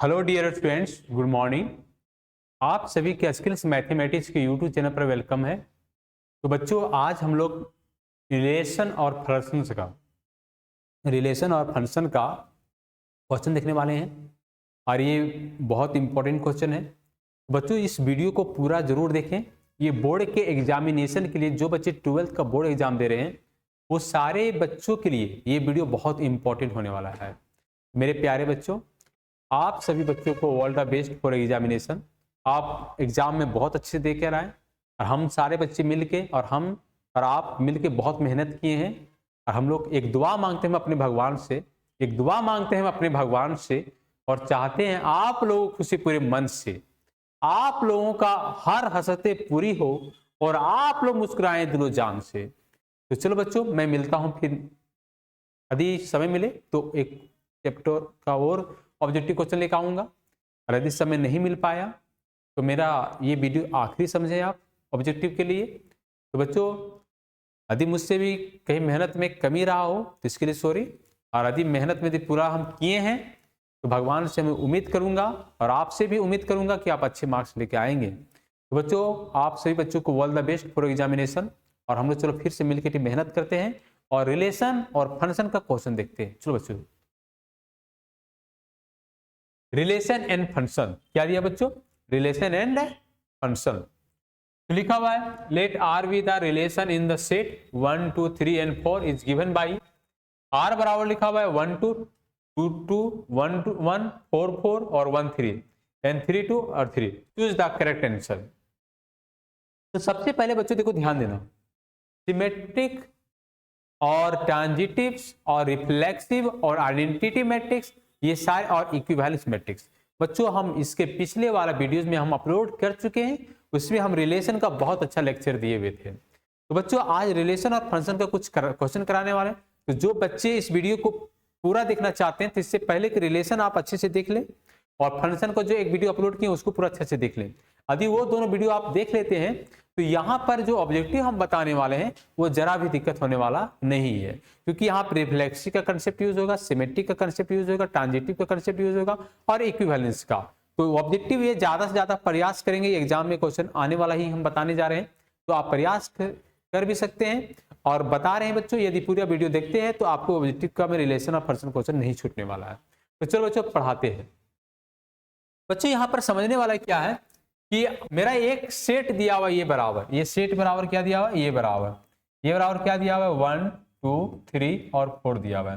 Hello dear students, good morning. आप सभी के स्किल्स मैथमेटिक्स के यूट्यूब चैनल पर वेलकम है। तो बच्चों, आज हम लोग रिलेशन और फंक्शन का क्वेश्चन देखने वाले हैं और ये बहुत इंपॉर्टेंट क्वेश्चन है। बच्चों, इस वीडियो को पूरा जरूर देखें। ये बोर्ड के एग्जामिनेशन के लिए, जो बच्चे 12th का बोर्ड एग्जाम दे रहे हैं वो सारे बच्चों के लिए ये वीडियो बहुत इंपॉर्टेंट होने वाला है। मेरे प्यारे बच्चों, आप सभी बच्चों को all the best for examination. आप एग्जाम में बहुत अच्छे दे कर आए और हम सारे बच्चे मिलके और आप मिलके बहुत मेहनत किए हैं। और हम लोग एक दुआ मांगते हैं अपने भगवान से और चाहते हैं आप लोगों को खुशी पूरे मन से, आप लोगों का हर हसरतें पूरी हो और आप लोग मुस्कुराएं दिलो जान से। तो चलो बच्चों, मैं मिलता हूं फिर, यदि समय मिले तो एक चैप्टर का और ऑब्जेक्टिव क्वेश्चन लेकर आऊंगा, और यदि समय नहीं मिल पाया तो मेरा ये वीडियो आखिरी समझे आप ऑब्जेक्टिव के लिए। तो बच्चों, यदि मुझसे भी कहीं मेहनत में कमी रहा हो तो इसके लिए सॉरी, और यदि मेहनत में यदि पूरा हम किए हैं तो भगवान से मैं उम्मीद करूंगा और आपसे भी उम्मीद करूंगा कि आप अच्छे मार्क्स लेके आएंगे। तो बच्चों, आप सभी बच्चों को all the best for examination. और हम लोग चलो फिर से मिलकर मेहनत करते हैं और रिलेशन और फंक्शन का क्वेश्चन देखते हैं। चलो बच्चों, रिलेशन एंड फंक्शन क्या दिया बच्चों? Relation and function. तो लिखा हुआ है, let R be the relation in the set 1 2 3 and 4 is given by. R बराबर लिखा हुआ है 1 2 2 2 1 2 1 4 4 और 1 3 एंड 3 2 और 3। Choose the correct answer. तो सबसे पहले बच्चों देखो, ध्यान देना, सिमेट्रिक और ट्रांजिटिव्स और रिफ्लेक्सिव और आइडेंटिटी मैट्रिक्स, ये सारे, और इक्विवेलेंस मैट्रिक्स। बच्चों, हम इसके पिछले वाला वीडियोस में हम अपलोड कर चुके हैं, उसमें हम रिलेशन का बहुत अच्छा लेक्चर दिए हुए थे। तो बच्चों, आज रिलेशन और फंक्शन का कुछ क्वेश्चन कराने वाले हैं। तो जो बच्चे इस वीडियो को पूरा देखना चाहते हैं तो इससे पहले कि रिलेशन आप अच्छे से देख लें और फंक्शन को जो एक वीडियो अपलोड किए उसको पूरा अच्छे से देख लें। यदि वो दोनों वीडियो आप देख लेते हैं तो यहाँ पर जो ऑब्जेक्टिव हम बताने वाले हैं वो जरा भी दिक्कत होने वाला नहीं है, क्योंकि यहाँ पर रिफ्लेक्सिव का कंसेप्ट यूज होगा, सिमेट्रिक का कंसेप्ट यूज होगा, ट्रांजिटिव का कंसेप्ट यूज होगा और इक्विवेलेंस का। तो ऑब्जेक्टिव ये ज्यादा से ज्यादा प्रयास करेंगे, एग्जाम में क्वेश्चन आने वाला ही हम बताने जा रहे हैं। तो आप प्रयास कर भी सकते हैं और बता रहे हैं बच्चों, यदि पूरा वीडियो देखते हैं तो आपको ऑब्जेक्टिव का में रिलेशन और फंक्शन क्वेश्चन नहीं छूटने वाला है। तो चलो बच्चों, पढ़ाते हैं। बच्चों, यहाँ पर समझने वाला क्या है कि मेरा एक सेट दिया हुआ, ये बराबर, ये सेट बराबर क्या दिया हुआ, ये बराबर क्या दिया हुआ है, 1 2 3 और 4 दिया हुआ है।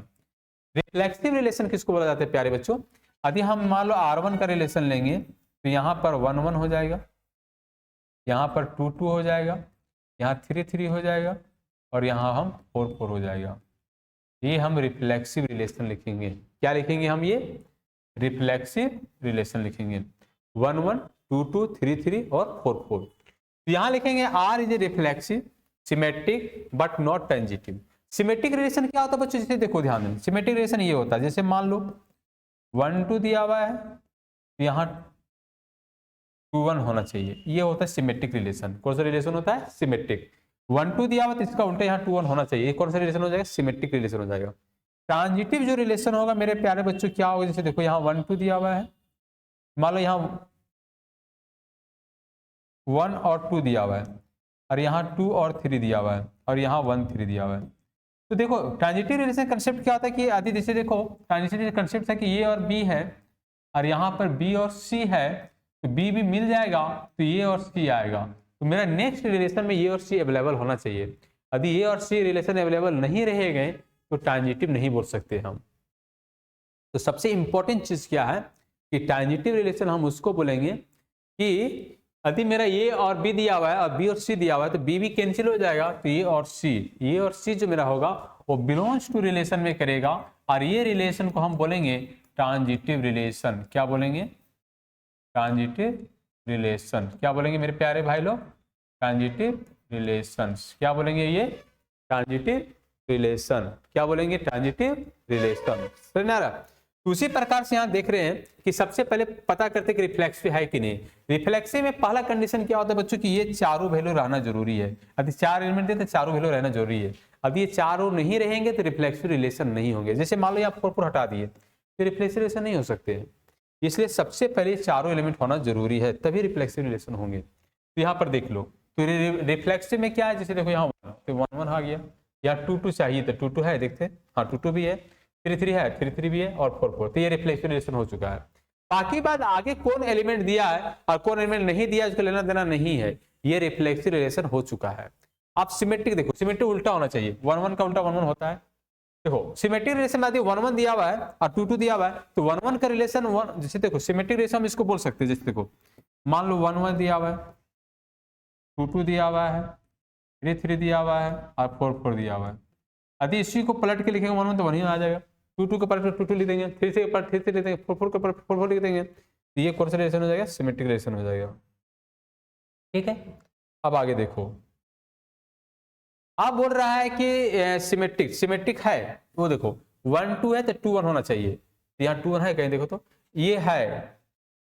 रिफ्लेक्सिव रिलेशन किसको बोला जाता है प्यारे बच्चों? यदि हम मान लो R1 का रिलेशन लेंगे तो यहाँ पर 1 1 हो जाएगा, यहाँ पर 2 2 हो जाएगा, यहाँ 3 3 हो जाएगा और यहाँ हम 4 4 हो जाएगा। ये हम रिफ्लेक्सिव रिलेशन लिखेंगे। क्या लिखेंगे हम? ये रिफ्लेक्सिव रिलेशन लिखेंगे, 1 1 2 2 3 3 और 4 4। तो यहां लिखेंगे R is a reflexive symmetric but not transitive. Symmetric relation क्या होता है बच्चों? जैसे देखो, ध्यान दें, सिमेट्रिक रिलेशन ये होता है, जैसे मान लो 1 2 दिया हुआ है तो यहाँ 2 1 होना चाहिए, ये होता है सिमेट्रिक रिलेशन। कौन सा रिलेशन होता है? सिमेट्रिक। 1 2 दिया हुआ तो इसका उल्टा यहाँ 2 1 होना चाहिए, कौन सा रिलेशन हो जाएगा? सिमेट्रिक रिलेशन हो जाएगा। ट्रांजिटिव जो रिलेशन होगा मेरे प्यारे बच्चों क्या होगा? जैसे देखो, यहाँ 1 2 दिया हुआ है, मान लो यहाँ 1 और 2 दिया हुआ है और यहाँ 2 और 3 दिया हुआ है और यहाँ 1 3 दिया हुआ है। तो देखो, ट्रांजिटिव रिलेशन कंसेप्ट क्या होता है कि आदि, जैसे देखो, ट्रांजिटिव कंसेप्ट है कि ए और बी है और यहाँ पर बी और सी है, तो बी भी मिल जाएगा तो ए और सी आएगा। तो मेरा नेक्स्ट रिलेशन में ए और सी अवेलेबल होना चाहिए। यदि ए और सी रिलेशन अवेलेबल नहीं रह गए तो ट्रांजिटिव नहीं बोल सकते हम। तो सबसे इंपॉर्टेंट चीज क्या है कि ट्रांजिटिव रिलेशन हम उसको बोलेंगे कि यदि मेरा ए और बी दिया हुआ है और बी और सी दिया हुआ है तो बी भी कैंसिल हो जाएगा, तो ए और सी जो मेरा होगा वो बिलोंग्स टू रिलेशन में करेगा और ये रिलेशन को हम बोलेंगे ट्रांजिटिव रिलेशन। क्या बोलेंगे? Transitive relation. क्या बोलेंगे मेरे प्यारे भाई लोग? Transitive relations. क्या बोलेंगे? ये ट्रांजिटिव रिलेशन। क्या बोलेंगे? Transitive relation. समझ में आ रहा? उसी प्रकार से यहाँ देख रहे हैं कि सबसे पहले पता करते कि रिफ्लेक्सिव है कि नहीं। रिफ्लेक्सिव में पहला कंडीशन क्या होता है बच्चों कि ये चारों वैल्यू रहना जरूरी है। यदि 4 एलिमेंट देते तो चारों वैल्यू रहना जरूरी है। अब ये चारों नहीं रहेंगे तो रिफ्लेक्सिव रिलेशन नहीं होंगे। जैसे मान लो यहाँ 4 4 हटा दिए तो रिफ्लेक्सिव रिलेशन नहीं हो सकते। इसलिए सबसे पहले चारों एलिमेंट होना जरूरी है, तभी रिफ्लेक्सिव रिलेशन होंगे। तो यहाँ पर देख लो, तो रिफ्लेक्सिव में क्या है, जैसे देखो यहाँ तो 1 1 आ गया, या 2 2 चाहिए तो 2 2 है, देखते हैं, हाँ 2 2 भी है, 3 3 है, 3 3 भी है, और 4 4, तो ये रिफ्लेक्सिव रिलेशन हो चुका है। बाकी बात आगे कौन एलिमेंट दिया है और कौन एलिमेंट नहीं दिया, उसको लेना देना नहीं है, ये रिफ्लेक्सिव रिलेशन हो चुका है। आप सिमेट्रिक देखो, सिमेट्रिक उल्टा होना चाहिए, 1 1 का उल्टा 1 1 होता है। देखो सिमेट्रिक रिलेशन आदि 1 1 दिया हुआ है और 2 2 दिया हुआ है, तो 1 1 का रिलेशन 1, जैसे देखो सिमेट्रिक रिलेशन हम इसको बोल सकते हैं, जैसे देखो मान लो 1 1 दिया हुआ है, 2 2 दिया हुआ है, 3 3 दिया हुआ है और 4 4 दिया हुआ है। यदि इसी को पलट के लिखेंगे 1 1 तो 1 ही आ जाएगा, 2 2 के पलट 2 2 लिख देंगे, 3 3 के पलट 3 3 लिख देंगे, 4 4 के पलट 4 4 लिख देंगे, तो ये कौन सा रिलेशन हो जाएगा, सिमेट्रिक रिलेशन हो जाएगा। ठीक है, अब आगे देखो, आप बोल रहा है कि सिमेट्रिक, सिमेट्रिक है, वो देखो 1 2 है तो 2 1 होना चाहिए, तो यहाँ 2 1 है कहीं, देखो तो ये है,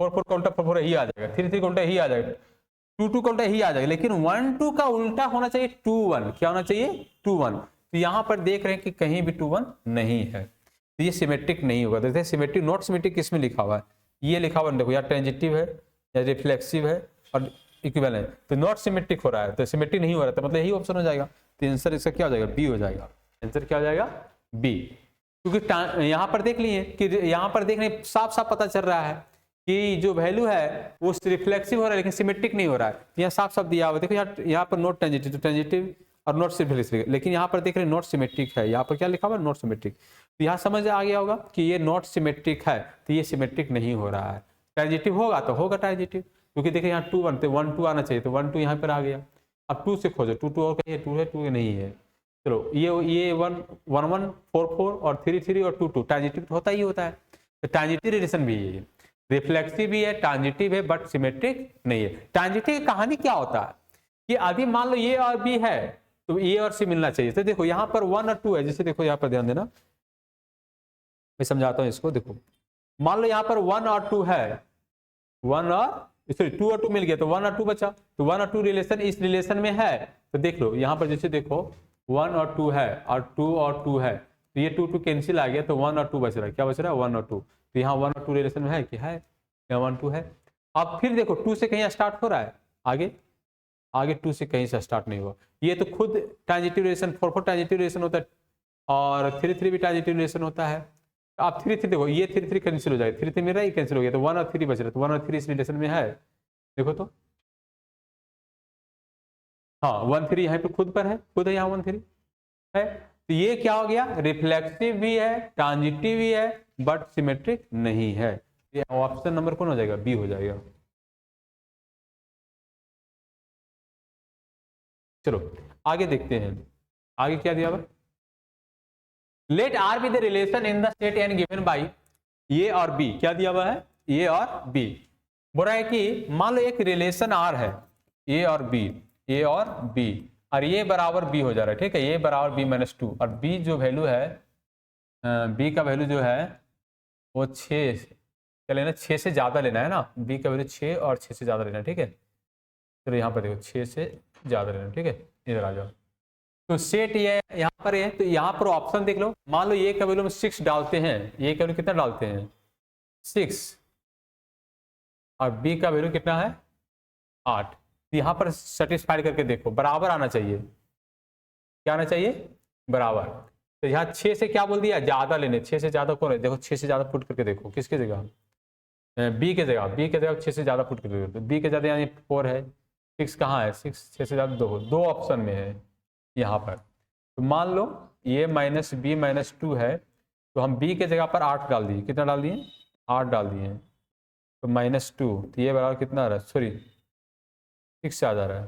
4 4 का उल्टा 4 4 ही आ जाएगा, 3 3 का उल्टा ही आ जाएगा, 2 2 का उल्टा ही आ जाएगा, लेकिन 1 2 का उल्टा होना चाहिए 2 1, क्या होना चाहिए 2 1, तो यहाँ पर देख रहे हैं कि कहीं भी 2 1 नहीं है, तो ये सिमेट्रिक नहीं होगा। देखते हैं सिमेट्रिक, नॉट सिमेट्रिक किसमें लिखा हुआ है, ये लिखा हुआ है, देखो या ट्रांजिटिव है या रिफ्लेक्सिव है और इक्विवेलेंट, तो नॉट सिमेट्रिक हो रहा है, तो सिमेट्रिक नहीं हो रहा है, तो मतलब यही ऑप्शन हो जाएगा, तो आंसर इसका क्या हो जाएगा, बी हो जाएगा। आंसर क्या हो जाएगा, बी, क्योंकि यहाँ पर देख लिए कि यहाँ पर देखने साफ साफ पता चल रहा है कि जो वैल्यू है वो रिफ्लेक्सिव हो रहा है लेकिन सिमेट्रिक नहीं हो रहा है, यहाँ साफ साफ दिया हुआ, देखो यहाँ पर नॉट ट्रांजिटिव, तो ट्रांजिटिव और नॉट सिमेट्रिक, लेकिन यहाँ पर देख रहे हैं नॉट सिमेट्रिक है, यहाँ पर क्या लिखा हुआ है, नॉट सिमेट्रिक, तो यहाँ समझ आ गया होगा कि ये नॉट सिमेट्रिक है, तो ये सिमेट्रिक नहीं हो रहा है। ट्रांजिटिव होगा तो होगा ट्रांजिटिव, क्योंकि देखिए यहाँ 2 1 1 2 आना चाहिए, तो 1 2 यहाँ पर आ गया, अब 2 से खोजो, 2 2 और कहीं 2 है, 2 नहीं है, चलो ये 1 1 1 4 4 और 3 3 और 2 2 ट्रांजिटिव होता ही होता है, तो ट्रांजिटिव रिलेशन भी है, रिफ्लेक्सिव भी है, ट्रांजिटिव है, बट सिमेट्रिक नहीं है। ट्रांजिटिव की कहानी क्या होता है कि अभी मान लो ये और बी है तो ए और सी मिलना चाहिए, तो देखो यहाँ पर 1 और 2 है, जैसे देखो यहाँ पर ध्यान देना, मैं समझाता हूँ इसको, देखो मान लो यहाँ पर 1 और 2 है, 1 और सॉरी 2 और 2 मिल गया, तो 1 और 2 बचा, तो 1 और 2 रिलेशन इस रिलेशन में है, तो देख लो यहाँ पर जैसे देखो 1 और 2 है और 2 और 2 है, तो ये 2 2 कैंसिल आ गया, तो 1 और 2 बच रहा है, क्या बच रहा है 1 और 2, तो यहाँ 1 और 2 रिलेशन में है कि है, यहाँ 1 2 है। अब फिर देखो 2 से कहीं स्टार्ट हो रहा है, आगे आगे 2 से कहीं से स्टार्ट नहीं हुआ, ये तो खुद ट्रांजिटिव रिलेशन, 4 4 ट्रांजिटिव रिलेशन होता है और 3 3 भी ट्रांजिटिव रिलेशन होता है। आप 3 3 देखो, ये 3 3 कैंसिल हो जाएगा, 3 3 मेरा ही कैंसिल हो गया, तो 1 और 3 बच रहा है, तो 1 और 3 इस रिलेशन में है, देखो तो हाँ 1 3 यहाँ पे खुद पर है, खुद है यहाँ 1 3 है, तो ये क्या हो गया, रिफ्लेक्सिव भी है, ट्रांजिटिव भी है, बट सिमेट्रिक नहीं है, ये ऑप्शन नंबर कौन हो जाएगा, बी हो जाएगा। चलो आगे देखते हैं, आगे क्या दिया हुआ, let R be the relation in the set N given by A और बी, क्या दिया हुआ है, ए और बी, बोल रहा है कि मान लो एक रिलेशन आर है, ए और बी, ए और बी, और ये बराबर बी हो जा रहा है, ठीक है, ये बराबर बी माइनस 2, और बी जो वैल्यू है, बी का वैल्यू जो है वो 6, क्या लेना, 6 से ज्यादा लेना है ना, बी का वैल्यू 6 और 6 से ज्यादा लेना है, ठीक है, चलो यहाँ पर देखो 6 से ज्यादा लेना, ठीक है, इधर आ जाओ, तो सेट ये यहाँ पर है, तो यहाँ पर ऑप्शन देख लो, मान लो ये का वैल्यू में 6 डालते हैं, ये का वैल्यू कितना डालते हैं 6, और बी का वैल्यू कितना है 8, तो यहाँ पर सेटिस्फाइड करके देखो, बराबर आना चाहिए, क्या आना चाहिए बराबर, तो यहाँ 6 से क्या बोल दिया, ज्यादा लेने, 6 से ज्यादा कौन है, देखो 6 से ज्यादा पुट करके देखो, किसकी जगह, बी के जगह, बी के जगह 6 से ज्यादा पुट करके देखो, बी के ज्यादा यानी 4 है, 6 कहाँ है, 6 6 से ज्यादा दो ऑप्शन में है यहाँ पर, तो मान लो ये माइनस बी माइनस 2 है, तो हम बी के जगह पर 8 डाल दिए, कितना डाल दिए 8 डाल दिए, तो माइनस 2, तो ये बराबर कितना आ रहा है, सॉरी 6 से आ जा रहा है,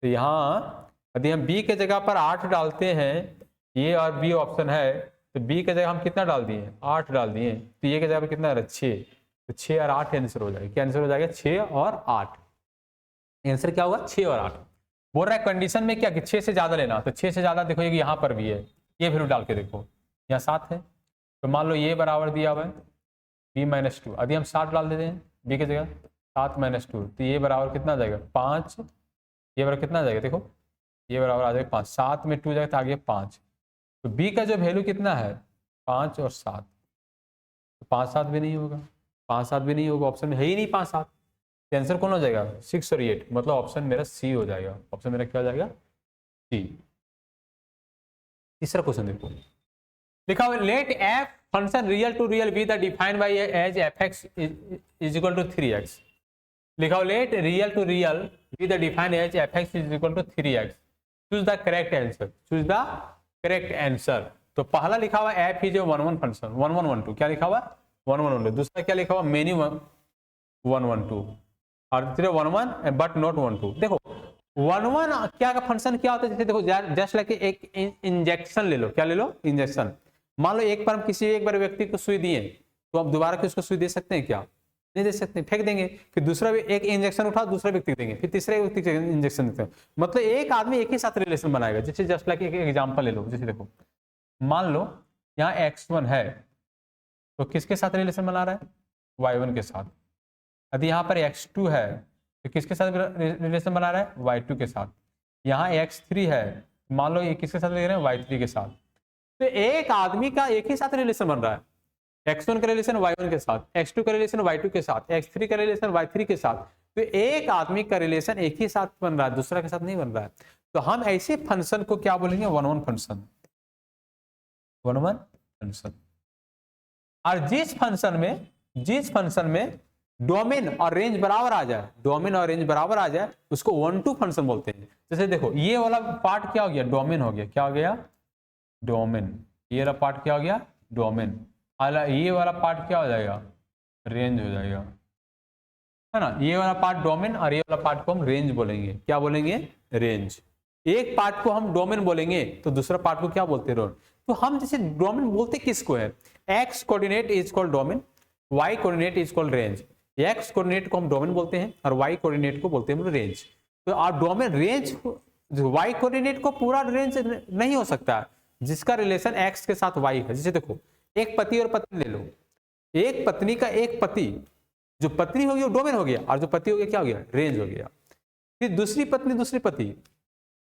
तो यहाँ यदि हम बी के जगह पर 8 डालते हैं, ये और बी ऑप्शन है, तो बी के जगह हम कितना डाल दिए 8 डाल दिए, तो ये के जगह पर कितना आ रहा है 6, तो 6 और 8 आंसर हो जाएगा, क्या आंसर हो जाएगा 6 और 8, आंसर क्या होगा 6 और 8, बोल रहा है कंडीशन में क्या कि 6 से ज्यादा लेना, तो 6 से ज्यादा देखो यहाँ पर भी है, ये वैल्यू डाल के देखो, यहाँ 7 है, तो मान लो ये बराबर दिया हुआ है बी माइनस 2, यदि हम 7 डाल देते हैं बी की जगह 7 माइनस 2, तो ये बराबर कितना आ जाएगा 5, ये बराबर कितना आ जाएगा, देखो ये बराबर आ जाएगा 5, 7 में 2 जाएगा तो आगे 5, तो बी का जो वैल्यू कितना है 5 और 7, तो 5 7 भी नहीं होगा, 5 7 भी नहीं होगा, ऑप्शन में है ही नहीं 5 7। आंसर कौन हो जाएगा 6 और 8, मतलब ऑप्शन मेरा सी हो जाएगा। ऑप्शन मेरा क्या हो जाएगा सी। तीसरा क्वेश्चन देखो, लिखा हुआ let F function real to real be the defined by as F X is equal to 3x। लिखा हुआ let real to real be the defined as F X is equal to 3x। Choose the correct answer, choose the correct answer. तो पहला लिखा हुआ F is a 1 1 function 1 1 1 2, क्या लिखा हुआ 1 1 1 2। दूसरा क्या लिखा हुआ मेनी 1 1 1 2, और तीसरा 1 1 बट नॉट 1 2। देखो 1 1 क्या का फंक्शन क्या होता है, जैसे देखो जस्ट लाइक एक इंजेक्शन ले लो, क्या ले लो इंजेक्शन। मान लो एक बार हम किसी एक बार व्यक्ति को सुई दिए, तो आप दोबारा किसको सुई दे सकते हैं क्या, नहीं दे सकते, फेंक देंगे। फिर दूसरा भी एक इंजेक्शन उठाओ, दूसरा व्यक्ति देंगे, फिर तीसरे व्यक्ति को इंजेक्शन देते हैं। मतलब एक आदमी एक ही साथ रिलेशन बनाएगा। जैसे जस्ट लाइक एक एग्जांपल ले लो, जैसे देखो मान लो यहाँ x1 है, तो किसके साथ रिलेशन बना रहा है y1 के साथ। यदि यहाँ पर x2 है तो किसके साथ रिलेशन बना रहा है y2 के साथ। यहाँ x3 है, मान लो ये किसके साथ ले रहे हैं y3 के साथ। तो एक आदमी का एक ही साथ रिलेशन बन रहा है, x1 का रिलेशन y1 के साथ, x2 का रिलेशन y2 के साथ, x3 का रिलेशन y3 के साथ। तो एक आदमी का रिलेशन एक ही साथ बन रहा है, दूसरा के साथ नहीं बन रहा है। तो हम ऐसे फंक्शन को क्या बोलेंगे 1 1 फंक्शन, 1 1 फंक्शन। और जिस फंक्शन में डोमेन और रेंज बराबर आ जाए, डोमेन और रेंज बराबर आ जाए, उसको 1 2 फंक्शन बोलते हैं। जैसे देखो ये वाला पार्ट क्या हो गया डोमेन हो गया, क्या हो गया डोमेन। ये वाला पार्ट क्या हो गया डोमेन, ये वाला पार्ट क्या हो जाएगा रेंज हो जाएगा, है ना। ये वाला पार्ट डोमेन और ये वाला पार्ट को हम रेंज बोलेंगे, क्या बोलेंगे रेंज। एक पार्ट को हम डोमेन बोलेंगे तो दूसरा पार्ट को क्या बोलते हैं, तो हम जैसे डोमेन बोलते किसको है, X coordinate is called domain, Y coordinate is called range. X coordinate को हम डोमेन बोलते हैं और वाई कोऑर्डिनेट को बोलते हैं रेंज। तो आप डोमेन रेंज, वाई कोऑर्डिनेट को पूरा रेंज नहीं हो सकता जिसका रिलेशन एक्स के साथ वाई है। जैसे देखो एक पति और पत्नी ले लो, एक पत्नी का एक पति, जो पत्नी होगी वो डोमेन हो गया, और जो पति हो गया क्या हो गया रेंज हो गया। फिर दूसरी पत्नी दूसरी पति,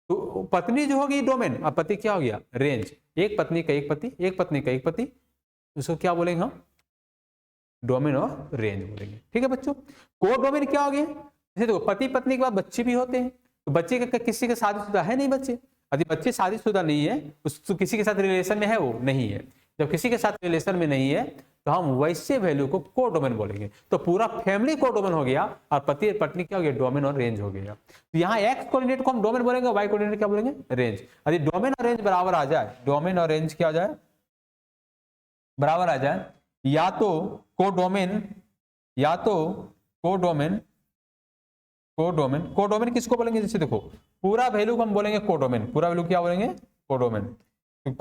तो पत्नी जो होगी डोमेन और पति क्या हो गया रेंज। एक पत्नी का एक पति, एक पत्नी का एक पति, उसको क्या बोलेंगे हम डोमेन और रेंज बोलेंगे। ठीक है बच्चों। को डोमेन क्या हो गया, जैसे देखो पति पत्नी के बाद बच्चे भी होते हैं, तो बच्चे का किसी का शादीशुदा है नहीं बच्चे, यदि बच्चे शादीशुदा नहीं है उस तो किसी के साथ रिलेशन में है वो नहीं है। जब किसी के साथ रिलेशन में नहीं है तो हम वैसे वैल्यू को कोडोमेन बोलेंगे। तो पूरा फैमिली कोडोमेन हो गया और पति और पत्नी क्या हो गया डोमेन और रेंज हो गया। तो यहाँ एक्स कोऑर्डिनेट को हम डोमेन बोलेंगे, वाई कोऑर्डिनेट क्या बोलेंगे रेंज। यदि डोमेन और रेंज बराबर आ जाए, डोमेन और रेंज क्या आ जाए बराबर आ जाए, या तो कोडोमेन या तो कोडोमेन, कोडोमेन किसको बोलेंगे, जैसे देखो पूरा वैल्यू को हम बोलेंगे कोडोमेन, पूरा वैल्यू क्या बोलेंगे कोडोमेन। तो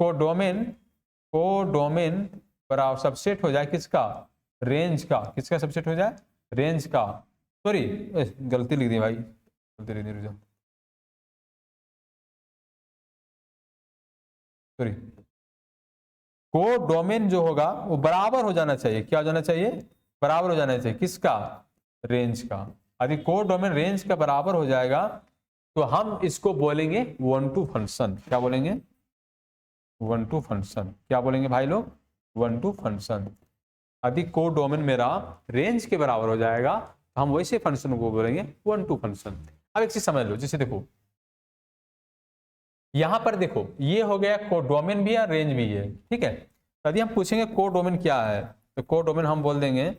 कोडोमेन बराबर सबसेट हो जाए किसका रेंज का, किसका सबसेट हो जाए रेंज का। सॉरी गलती लिख दी भाई, गलती लिख दी, सॉरी। कोडोमेन जो होगा वो बराबर हो जाना चाहिए, क्या हो जाना चाहिए बराबर हो जाना चाहिए किसका रेंज का। यदि कोडोमेन रेंज का बराबर हो जाएगा तो हम इसको बोलेंगे 1 2 फंक्शन, क्या बोलेंगे 1 2 फंक्शन, क्या बोलेंगे भाई लोग 1 2 फंक्शन। यदि कोडोमेन मेरा रेंज के बराबर हो जाएगा तो हम वैसे फंक्शन को बोलेंगे 1 2 फंक्शन। अब एक चीज समझ लो, जैसे देखो यहां पर देखो ये हो गया कोडोमेन भी है रेंज भी है, ठीक है। यदि हम पूछेंगे कोडोमेन क्या है तो कोडोमेन हम बोल देंगे,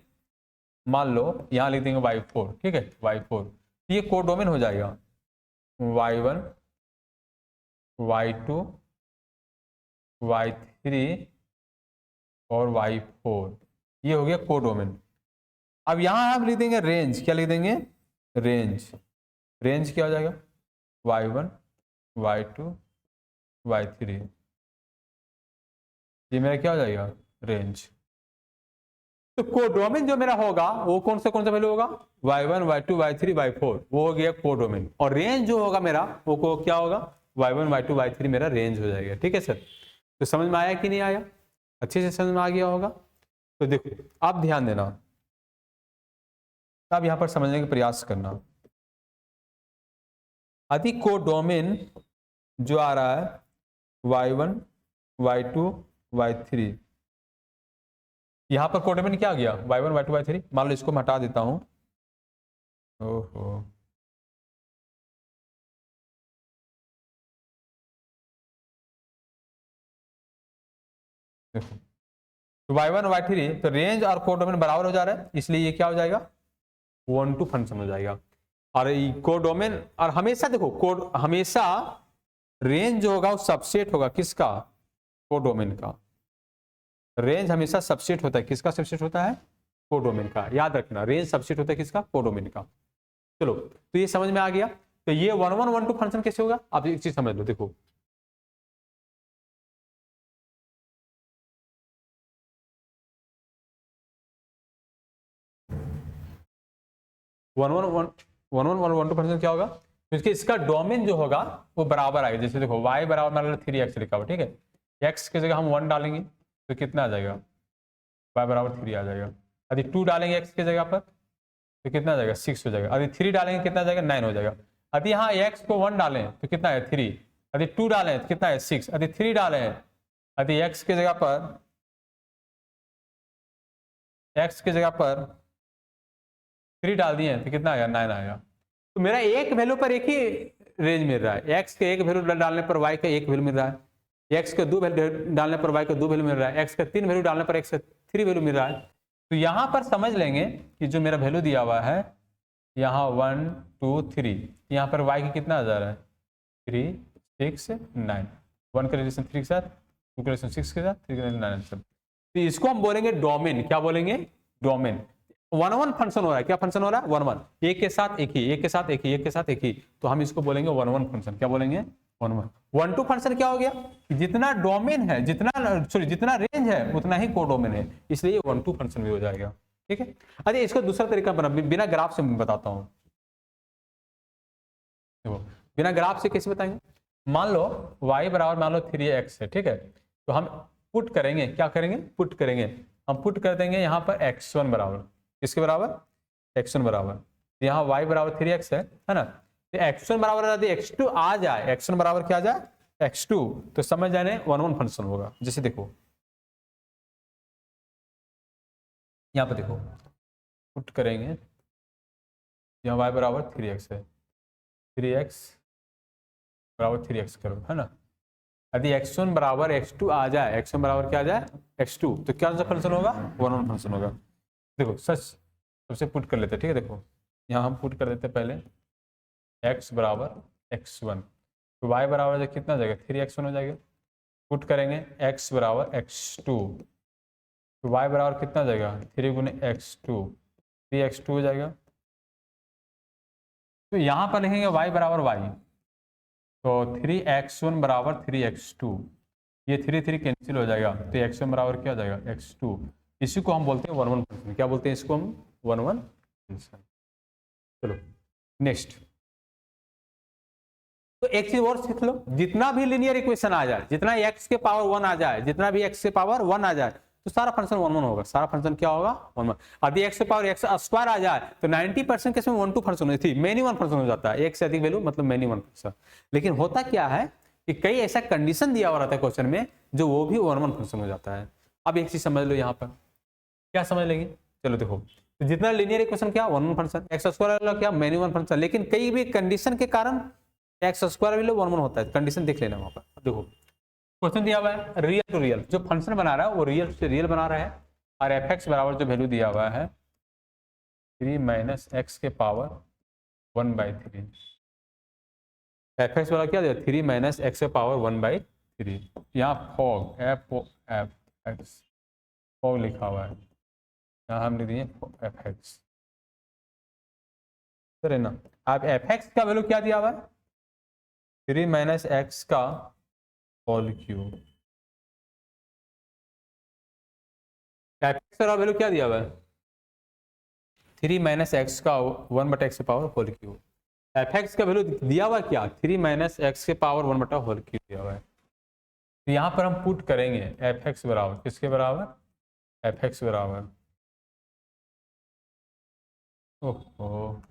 मान लो यहां लिख देंगे y4, ठीक है y4, तो ये कोडोमेन हो जाएगा y1 y2 y3 और y4, ये हो गया कोडोमेन। अब यहां हम लिख देंगे रेंज, क्या लिख देंगे रेंज, रेंज क्या हो जाएगा y1 y2 y3, ये मेरा क्या हो जाएगा रेंज। तो कोडोमेन जो मेरा होगा वो कौन सा वैल्यू होगा y1 y2 y3 y4, वो हो गया कोडोमेन। और रेंज जो होगा मेरा वो क्या होगा y1 y2 y3 मेरा रेंज हो जाएगा। ठीक है सर, तो समझ में आया कि नहीं आया, अच्छे से समझ में आ गया होगा। तो देखो आप ध्यान देना, अब यहां पर समझने का प्रयास करना। यदि कोडोमेन जो आ रहा है y1 y2 y3, यहाँ पर कोडोमेन क्या आ गया, y1 y2 y3। मान लो इसको मैं हटा देता हूँ। ओहो, देखो तो y1 y3 तो रेंज और कोडोमेन बराबर हो जा रहा है, इसलिए ये क्या हो जाएगा, 1 to फंक्शन हो जाएगा। और कोडोमेन, और हमेशा देखो कोड हमेशा रेंज जो होगा वो सबसेट होगा किसका, कोडोमेन का। रेंज हमेशा सबसेट होता है, किसका सबसेट होता है, कोडोमेन का। याद रखना, रेंज सबसेट होता है किसका, कोडोमेन का। चलो तो ये समझ में आ गया। तो ये 1 1 1 2 फंक्शन कैसे होगा, आप एक चीज समझ लो। देखो 1 1 1 1 1 1 2 फंक्शन क्या होगा, क्योंकि इसका डोमेन जो होगा वो बराबर आएगा। जैसे देखो y बराबर मान लो 3x लिखा हुआ, ठीक है, x की जगह हम 1 डालेंगे तो कितना आ जाएगा, y बराबर 3 आ जाएगा। यदि 2 डालेंगे x की जगह पर तो कितना आ जाएगा, 6 हो जाएगा। यदि 3 डालेंगे कितना आ जाएगा, 9 हो जाएगा। यदि यहाँ x को 1 डालें तो कितना है 3, यदि 2 डालें तो कितना है 6, यदि 3 डालें, यदि x की जगह पर 3 डाल दिए तो कितना आएगा, 9 आएगा। तो मेरा एक वैल्यू पर एक ही रेंज मिल रहा है, x के एक वैल्यू डालने पर y का एक वैल्यू मिल रहा है, x के 2 वैल्यू डालने पर y का 2 वैल्यू मिल रहा है, x का 3 वैल्यू डालने पर x का 3 वैल्यू मिल रहा है। तो यहां पर समझ लेंगे कि जो मेरा वैल्यू दिया हुआ है यहाँ 1 2 3, यहाँ पर y की कितना आ जा रहा है 3 6 9, 1 का रिलेशन 3 के साथ, 2 का रिलेशन 6 के साथ, 3 का रिलेशन 9। तो इसको हम बोलेंगे डोमेन। क्या बोलेंगे, डोमेन। 1 1 फंक्शन हो रहा है, क्या फंक्शन हो रहा है, 1 1, एक के साथ एक ही, एक के साथ एक ही, एक के साथ एक ही। तो हम इसको बोलेंगे 1 1 फंक्शन। क्या बोलेंगे, 1 1। 1 2 फंक्शन क्या हो गया, जितना डोमेन है, जितना रेंज है उतना ही कोडोमेन है, इसलिए 1 2 फंक्शन भी हो जाएगा। ठीक है। अरे इसको दूसरा तरीका बना, बिना ग्राफ से मैं बताता हूँ। बिना ग्राफ से कैसे बताएंगे, मान लो y बराबर मान लो 3x है, ठीक है। तो हम पुट करेंगे, क्या करेंगे, पुट करेंगे। हम पुट कर देंगे यहाँ पर x1 बराबर, किसके बराबर, x1 बराबर। तो यहाँ y बराबर 3x है ना। तो x1 बराबर यदि x2 आ जाए, x1 बराबर क्या आ जाए x2, तो समझ जाने 1 1 फंक्शन होगा। जैसे देखो यहाँ पर देखो पुट करेंगे, यहाँ y बराबर 3x है, 3x बराबर 3x करो, है ना। यदि x1 बराबर x2 आ जाए, x1 बराबर क्या आ जाए x2, तो क्या सा फंक्शन होगा, 1 1 फंक्शन होगा। देखो सच सबसे पुट कर लेते हैं, ठीक है। देखो यहाँ हम पुट कर देते हैं पहले x बराबर x1, तो y बराबर कितना हो जाएगा 3x1 हो जाएगा। पुट करेंगे x बराबर x2, तो y बराबर कितना हो जाएगा 3 गुने x2, 3x2 हो जाएगा। तो यहाँ पर लिखेंगे y बराबर y, तो 3x1 बराबर 3x2, ये 3 3 कैंसिल हो जाएगा, तो x1 बराबर क्या हो जाएगा x2। इसी को हम बोलते हैं 1 1 फंक्शन। क्या बोलते हैं इसको हम, 1 1 फंक्शन। चलो नेक्स्ट। तो एक चीज और सीख लो, जितना भी लीनियर इक्वेशन आ जाए, जितना x के पावर 1 आ जाए, जितना भी x के पावर 1 आ जाए, तो सारा फंक्शन 1 1 होगा। सारा फंक्शन क्या होगा 1 1। यदि x के पावर x स्क्वायर आ जाए तो 90% केस में 1 2 फंक्शन होती है, मेनी 1 फंक्शन हो जाता है। एक से अधिक वैल्यू मतलब मेनी 1 फंक्शन। लेकिन होता क्या है कि कई ऐसा कंडीशन दिया हुआ रहता है क्वेश्चन में, जो वो भी 1 1 फंक्शन हो जाता है। अब एक चीज समझ लो, यहाँ पर क्या समझ लेंगे, चलो देखो, तो जितना लीनियर इक्वेशन क्या 1 1 फंक्शन, एक्स स्क्वायर वाला क्या मेनी 1 फंक्शन। लेकिन कई भी कंडीशन के कारण एक्स स्क्वायर वैल्यू 1 1 होता है, कंडीशन देख लेना वहां पर। अब देखो क्वेश्चन दिया हुआ है रियल टू रियल, जो फंक्शन बना रहा है वो रियल से रियल बना रहा है, और एफ एक्स बराबर जो वैल्यू दिया हुआ है 3 माइनस एक्स के पावर 1/3। एफ एक्स वाला क्या दिया 3 माइनस एक्स के पावर 1/3। यहाँ fog F F x fog लिखा हुआ है, यहाँ हम लिख दिए एफ एक्स, सर है ना। आप एफ एक्स का वैल्यू क्या दिया हुआ है 3 माइनस एक्स का होल क्यूब। एफ एक्स का वैल्यू क्या दिया हुआ है 3 माइनस एक्स का 1/x के power whole cube. F X का वैल्यू दिया हुआ क्या 3 माइनस एक्स के पावर 1 होल क्यूब दिया हुआ है। तो यहाँ पर हम पुट करेंगे एफ एक्स बराबर किसके बराबर, एफ एक्स बराबर, ओहो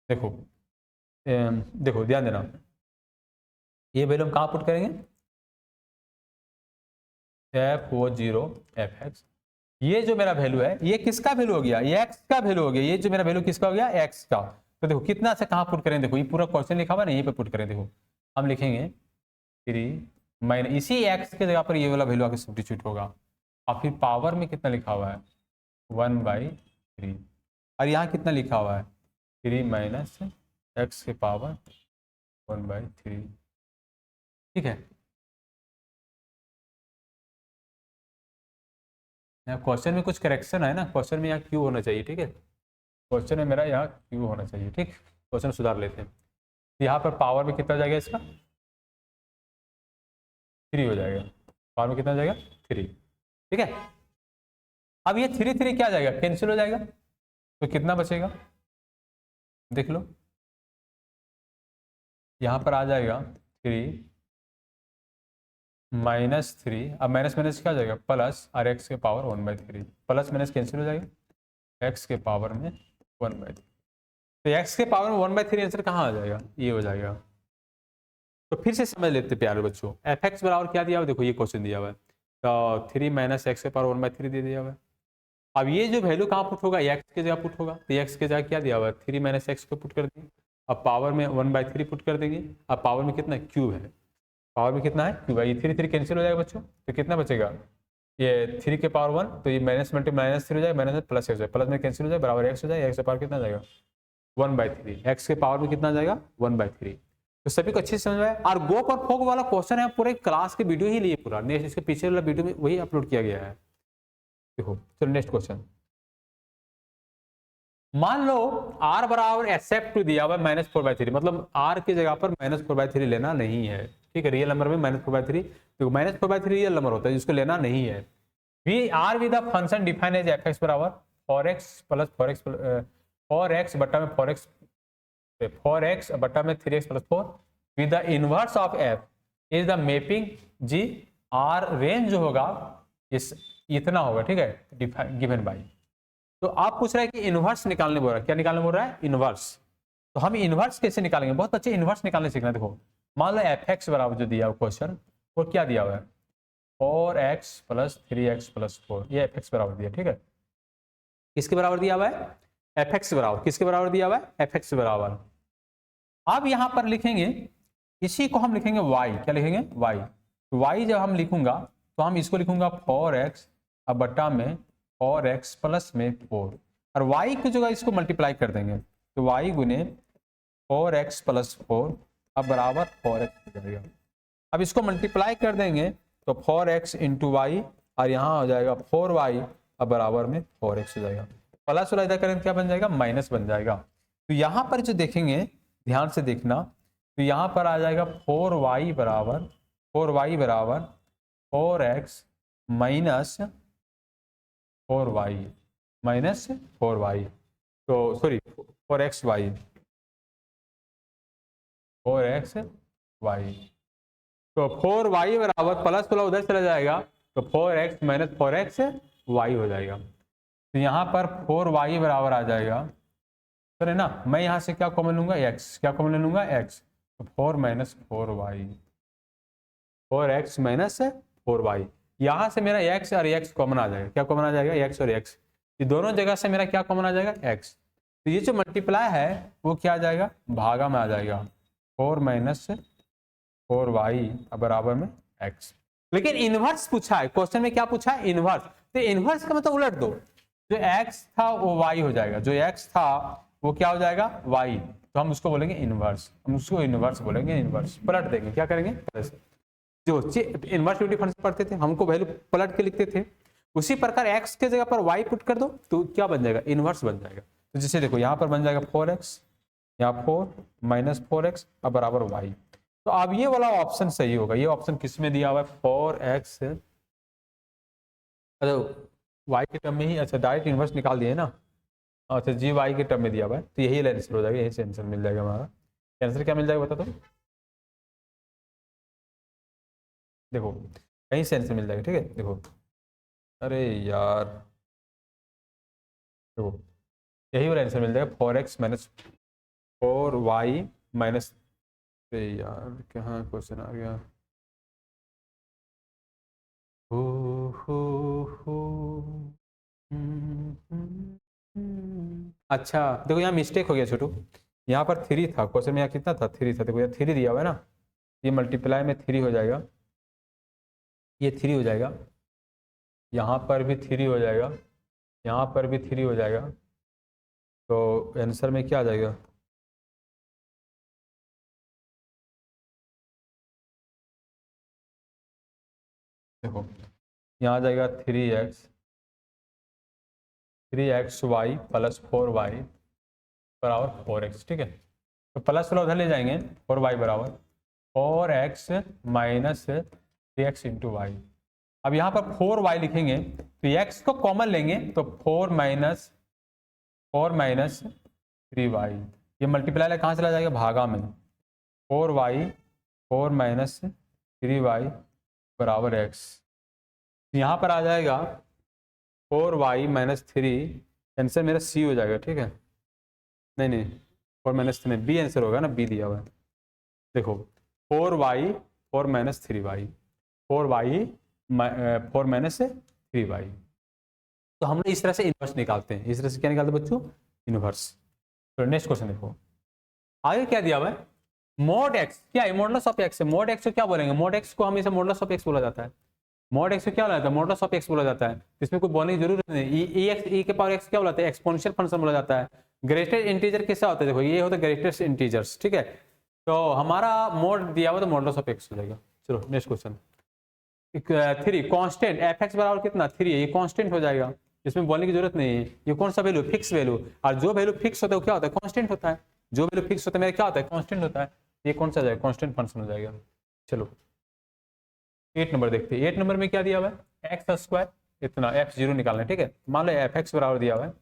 देखो देखो ध्यान देना, ये वैल्यू हम कहाँ पुट करेंगे, एफ ओ 0 एफ एक्स, ये जो मेरा वैल्यू है ये किसका वैल्यू हो गया, ये एक्स का वैल्यू हो गया। ये जो मेरा वैल्यू किसका हो गया, एक्स का। तो देखो कितना से कहाँ पुट करें, देखो ये पूरा क्वेश्चन लिखा हुआ ना, यहीं पे पुट करें। देखो हम लिखेंगे 3 माइनस इसी एक्स के जगह पर ये वाला वैल्यू आके सब्स्टिट्यूट होगा, और फिर पावर में कितना लिखा हुआ है 1/3, और यहाँ कितना लिखा हुआ है 3 माइनस एक्स के पावर 1/3। ठीक है, यहाँ क्वेश्चन में कुछ करेक्शन है ना, क्वेश्चन में यहाँ क्यू होना चाहिए। ठीक है, क्वेश्चन में मेरा यहाँ क्यू होना चाहिए। ठीक, क्वेश्चन सुधार लेते हैं। यहाँ पर पावर में कितना जाएगा, इसका 3 हो जाएगा। पावर में कितना जाएगा 3। ठीक है, अब ये 3 3 क्या जाएगा, कैंसिल हो जाएगा। तो कितना बचेगा देख लो, यहाँ पर आ जाएगा 3 -3, अब माइनस माइनस क्या जाएगा प्लस, और एक्स के पावर 1/3, प्लस माइनस कैंसिल हो जाएगा, एक्स के पावर में 1/3। तो एक्स के पावर में 1/3 आंसर कहाँ आ जाएगा, ये हो जाएगा। तो फिर से समझ लेते प्यारे बच्चों, एफ एक्स बराबर क्या दिया हुआ, देखो ये क्वेश्चन दिया हुआ है, तो 3 माइनस एक्स के पावर 1/3 दे दिया हुआ है। अब ये जो वैल्यू कहाँ पुट होगा, एक्स के जगह पुट होगा, तो एक्स के जगह क्या दिया हुआ है 3 माइनस एक्स को पुट कर दिए, अब पावर में 1/3 पुट कर देंगे। अब पावर में कितना क्यूब है, पावर में कितना है क्यूब है, ये 3 3 कैंसिल हो जाएगा बच्चों, तो कितना बचेगा, ये 3 के पावर 1, तो ये माइनस मल्टी माइनस 3 हो जाएगा, माइनस प्लस हो जाएगा, प्लस में कैंसिल हो जाएगा, बराबर एक्स हो जाएगा, एक्स के पावर कितना जाएगा 1/3, एक्स के पावर में कितना जाएगा 1/3। तो सभी को अच्छे से समझ में आया। और गोप और फोक वाला क्वेश्चन है पूरे क्लास के वीडियो ही लिए पूरा, नेक्स्ट इसके पीछे वाला वीडियो में वही अपलोड किया गया है। देखो चलो नेक्स्ट क्वेश्चन, मान लो r बराबर एक्सेप्ट टू दिया हुआ -4/3, मतलब r की जगह पर -4/3 लेना नहीं है। ठीक है, रियल नंबर में -4/3, तो -4/3 रियल नंबर होता है जिसको लेना नहीं है। We are with the function define as F X बराबर 4x प्लस 4x बट्टा में 4x बट्टा में 3x plus 4 with the inverse of f is the mapping G r range जो होगा इस इतना होगा। ठीक है, गिवन बाई, तो आप पूछ रहे हैं कि इनवर्स निकालने बोल रहा है, क्या निकालने बोल रहा है इनवर्स। तो हम इनवर्स कैसे निकालेंगे, बहुत अच्छे इनवर्स निकालने सीखना। देखो मान लो एफ एक्स बराबर जो दिया हुआ क्वेश्चन वो क्या दिया हुआ है 4x प्लस 3x प्लस 4, ये एफ एक्स बराबर दिया। ठीक है, किसके बराबर दिया हुआ है एफ एक्स बराबर, किसके बराबर दिया हुआ है एफ एक्स बराबर। अब यहां पर लिखेंगे इसी को हम लिखेंगे y, क्या लिखेंगे y जब हम लिखूंगा तो हम इसको लिखूंगा 4x अब बट्टा में 4x प्लस में 4, और y की जगह इसको मल्टीप्लाई कर देंगे, तो y गुने 4x प्लस 4 अब बराबर 4x हो जाएगा। अब इसको मल्टीप्लाई कर देंगे तो 4x इंटू वाई, और यहाँ हो जाएगा 4y अब बराबर में 4x हो जाएगा। प्लस वाला इधर करें क्या बन जाएगा माइनस बन जाएगा। तो यहाँ पर जो देखेंगे ध्यान से देखना, तो यहाँ पर आ जाएगा 4y बराबर 4x minus 4y minus 4y, तो सॉरी 4xy तो 4y बराबर प्लस वाला उधर चला जाएगा तो 4x माइनस 4xy हो जाएगा। तो यहाँ पर 4y बराबर आ जाएगा, है ना, मैं यहाँ से क्या कॉमन लूंगा x, क्या कॉमन ले लूंगा x, तो 4 minus 4y 4x minus 4y, यहाँ से मेरा x और x कॉमन आ जाएगा, क्या कॉमन आ जाएगा x और x, ये दोनों जगह से मेरा क्या कॉमन आ जाएगा x। तो ये जो मल्टीप्लाई है वो क्या आ जाएगा भागा में आ जाएगा 4 माइनस 4y बराबर में x। लेकिन इनवर्स पूछा है क्वेश्चन में, क्या पूछा है इनवर्स, तो इनवर्स का मतलब उलट दो, जो x था वो y हो जाएगा, जो x था वो क्या हो जाएगा y, तो हम उसको बोलेंगे इनवर्स, हम उसको इनवर्स बोलेंगे, इनवर्स पलट देंगे, क्या करेंगे जो इनवर्स यूनिटी फंक्शन पढ़ते थे हमको वैल्यू पलट के लिखते थे, उसी प्रकार x के जगह पर y पुट कर दो तो क्या बन जाएगा इनवर्स बन जाएगा। तो जैसे देखो यहाँ पर बन जाएगा 4x, यहाँ 4 माइनस 4x अब बराबर y, तो अब ये वाला ऑप्शन सही होगा। ये ऑप्शन किस में दिया हुआ है 4x, अच्छा y के टर्म में ही, अच्छा डायरेक्ट इनवर्स निकाल दिए ना, अच्छा जी वाई के टर्म में दिया हुआ है, तो यही आंसर हो जाएगा, यही से आंसर मिल जाएगा हमारा। आंसर क्या मिल जाएगा बता दो, देखो कहीं से आंसर मिल जाएगा। ठीक है देखो, अरे यार देखो यही वाला आंसर मिल जाएगा 4x माइनस 4y माइनस, यार कहाँ क्वेश्चन आ गया, हो अच्छा देखो यहाँ मिस्टेक हो गया छोटू, यहाँ पर 3 था क्वेश्चन में, यहाँ कितना था 3 था, देखो यहाँ 3 दिया हुआ है ना, ये मल्टीप्लाई में 3 हो जाएगा, ये 3 हो जाएगा, यहाँ पर भी 3 हो जाएगा, यहाँ पर भी 3 हो जाएगा, तो आंसर में क्या आ जाएगा, देखो यहाँ आ जाएगा 3x प्लस 4y बराबर 4x, ठीक है। तो प्लस वाला उधर ले जाएंगे, 4y बराबर 4x minus 3x into Y. अब यहाँ पर 4y लिखेंगे तो x को कॉमन लेंगे तो 4 माइनस 3y, ये मल्टीप्लाई कहाँ चला जाएगा, भागा में, 4 माइनस 3y बराबर x। यहाँ पर आ जाएगा 4y माइनस 3, आंसर मेरा सी हो जाएगा, ठीक है। नहीं 4 माइनस 3 बी आंसर होगा ना, बी दिया हुआ है, देखो 4 माइनस 3y, 4 माइनस 3y। तो हम लोग इस तरह से इन्वर्स निकालते हैं, इस तरह से क्या निकालते हैं बच्चों, इन्वर्स। तो नेक्स्ट क्वेश्चन देखो, आगे क्या दिया हुआ है, मॉड एक्स, क्या है मॉडुलस ऑफ एक्स है, मॉड एक्स को क्या बोलेंगे, मॉड एक्स को हमेशा मॉडुलस ऑफ एक्स बोला जाता है, मॉड एक्स को क्या बोला जाता है, मॉडुलस ऑफ एक्स बोला जाता है, इसमें कोई बोलने की जरूरत नहीं। ई के पावर एक्स क्या बोला जाता है, एक्सपोनेंशियल फंक्शन बोला जाता है। ग्रेटेस्ट इंटीजर कैसा होता है, देखो ये होता है ग्रेटेस्ट इंटीजर्स, ठीक है। तो हमारा मोड दिया हुआ तो मॉडुलस ऑफ एक्स हो जाएगा। चलो next question, 3 constant F X बराबर कितना 3 है, ये कांस्टेंट हो जाएगा, इसमें बोलने की जरूरत नहीं है। ये कौन सा वैल्यू, फिक्स वैल्यू, और जो वैल्यू फिक्स होता है वो क्या होता है, कांस्टेंट होता है, जो वैल्यू फिक्स होता है मेरा क्या होता है, कांस्टेंट होता है, ये कौन सा जाएगा, कांस्टेंट फंक्शन हो जाएगा। चलो 8 नंबर देखते हैं, 8 नंबर में क्या दिया हुआ है, एक्स स्क्वायर इतना f0 निकालना है, ठीक है। मान लो एफ एक्स बराबर दिया हुआ है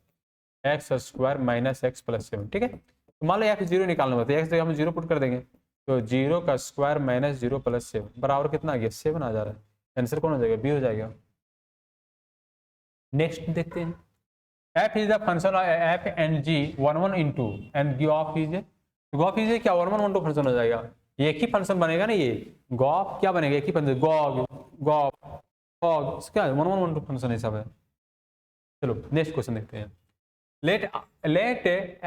x square minus x plus 7, ठीक है। तो मान लो f0 निकालना होता है, एक्स जगह हम 0 पुट कर देंगे, तो 0 का स्क्वायर माइनस 0 प्लस 7 बराबर कितना आ गया, 7 आ जा रहा है, आंसर कौन हो जाएगा, बी हो जाएगा। नेक्स्ट देखते हैं, f is the function of f and g 1 into and g of is क्या 1 1 2 फंक्शन हो जाएगा, ये एक ही फंक्शन बनेगा ना, ये गॉफ क्या बनेगा, एक ही फंक्शन गॉग क्या 1 1 2 फंक्शन है सब है। चलो नेक्स्ट क्वेश्चन देखते हैं, late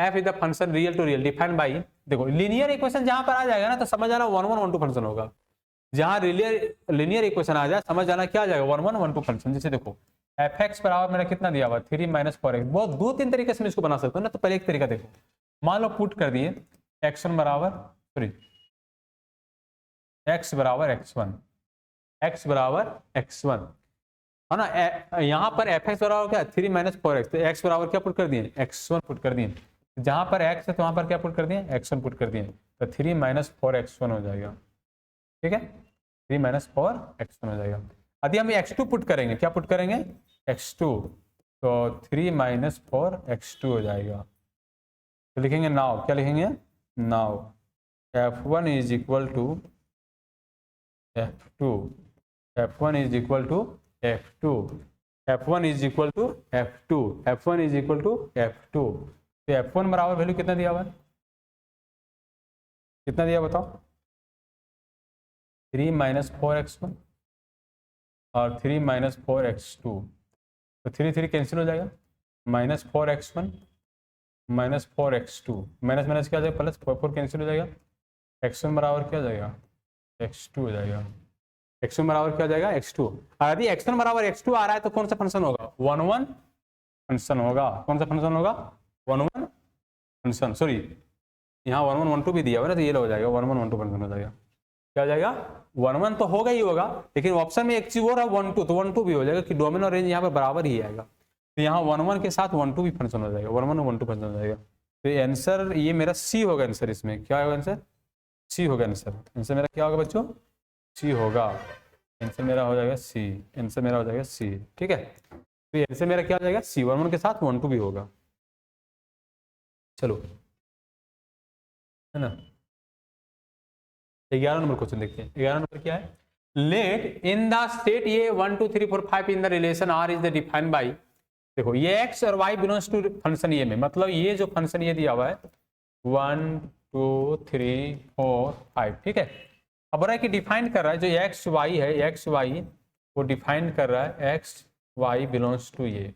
f is the function real to real defined by, देखो लीनियर इक्वेशन जहां पर आ जाएगा ना तो समझ जाना 1 1 2 फंक्शन होगा, जहां लीनियर इक्वेशन आ जाए समझ जाना क्या आ जाएगा 1 1 2 फंक्शन। जैसे देखो एफ एक्स बराबर मेरा कितना दिया हुआ 3 माइनस 4x, बहुत 2-3 तरीके से मैं इसको बना सकता हूँ ना। तो पहले एक तरीका देखो, मान लो पुट कर दिए x1 बराबर x बराबर x1 है ना, यहाँ पर एफ एक्स बराबर क्या 3 माइनस 4x, तो x बराबर क्या पुट कर दिए x1 पुट कर दिए, जहां पर x है तो वहां पर क्या पुट कर दिए x1 पुट कर दिए, तो 3 माइनस 4x1 हो जाएगा, ठीक है, 3 माइनस 4x1 हो जाएगा। यदि हम x2 पुट करेंगे, क्या पुट करेंगे x2, तो 3 माइनस 4x2 हो जाएगा। तो लिखेंगे नाउ, क्या लिखेंगे now f1 is equal to f2, f1 is equal to f2, f1 is equal to f2, f1 is equal to f2। तो f1 बराबर वैल्यू कितना दिया हुआ है, कितना दिया बताओ, 3 माइनस 4x1 और 3 माइनस 4x2, तो 3 कैंसिल हो जाएगा, minus 4x1 minus 4x2, minus minus क्या हो जाएगा प्लस, 4 कैंसिल हो जाएगा, x1 बराबर क्या हो जाएगा x2 हो जाएगा, x1 बराबर क्या हो जाएगा x2। यदि x1 बराबर x2 आ रहा है तो कौन सा फंक्शन होगा 1 1 फंक्शन होगा, कौन सा फंक्शन होगा 1 1 फंक्शन, सॉरी यहाँ 1 1 1 2 भी दिया हुआ ना, तो ये हो जाएगा 1 1 1 2 फंक्शन हो जाएगा, क्या हो जाएगा 1 1 तो होगा ही होगा, लेकिन ऑप्शन में एक चीज और है 1 2, तो 1 2 भी हो जाएगा कि डोमेन और रेंज यहाँ पर बराबर ही आएगा, तो यहाँ 1 1 के साथ 1 2 भी फंक्शन हो जाएगा, 1 1 1 2 फंक्शन हो जाएगा। तो आंसर ये मेरा सी होगा, आंसर इसमें क्या होगा, आंसर सी होगा, आंसर मेरा क्या होगा बच्चों, सी होगा, आंसर मेरा हो जाएगा सी, आंसर मेरा हो जाएगा सी, ठीक है। तो ये आंसर मेरा क्या हो जाएगा सी, 1 1 के साथ 1 2 भी होगा। चलो है ना, 11 नंबर क्वेश्चन देखते हैं, 11 नंबर क्या है, लेट इन द स्टेट ये 1 2 3 4 5 in the relation R is the defined by, देखो ये x और y बिलोंग्स टू फंक्शन ये में, मतलब ये जो फंक्शन ये दिया हुआ है 1 2 3 4 5, ठीक है। अब बोला है कि डिफाइन कर रहा है जो एक्स वाई है, एक्स वाई वो डिफाइन कर रहा है एक्स वाई बिलोंग्स टू ये,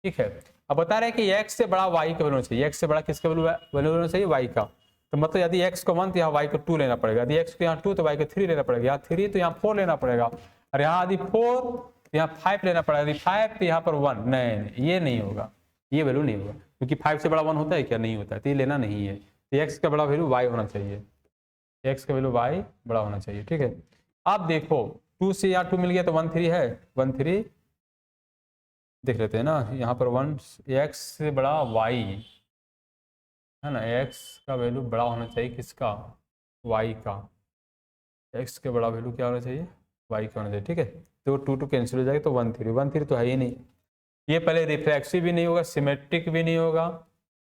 ठीक है। अब बता रहे हैं कि x से बड़ा y का वैल्यू होना चाहिए, x से बड़ा किसका वैल्यू होना चाहिए, y का। तो मतलब यदि x को 1 तो यहाँ y को 2 लेना पड़ेगा, यदि x को यहाँ 2 तो y को 3 लेना पड़ेगा, यहाँ 3 तो यहाँ 4 लेना पड़ेगा, और यहाँ यदि 4 तो यहाँ 5 लेना पड़ेगा, यदि 5 तो यहाँ पर 1। नहीं, ये नहीं होगा, ये वैल्यू नहीं होगा, क्योंकि 5 से बड़ा 1 होता है क्या, नहीं होता है, तो ये लेना नहीं है। तो x का बड़ा वैल्यू y होना चाहिए, x का वैल्यू y बड़ा होना चाहिए, ठीक है। अब देखो 2 से यहाँ 2 मिल गया तो 1 3 है, 1 3 देख लेते हैं ना, यहाँ पर 1 x से बड़ा y है ना, x का वैल्यू बड़ा होना चाहिए किसका, y का। x के बड़ा वैल्यू क्या होना चाहिए, y का होना चाहिए, ठीक है। तो 2 2 कैंसिल हो जाएगा तो 1 3, 1 3 तो है ही नहीं। ये पहले रिफ्लेक्सिव भी नहीं होगा, सिमेट्रिक भी नहीं होगा,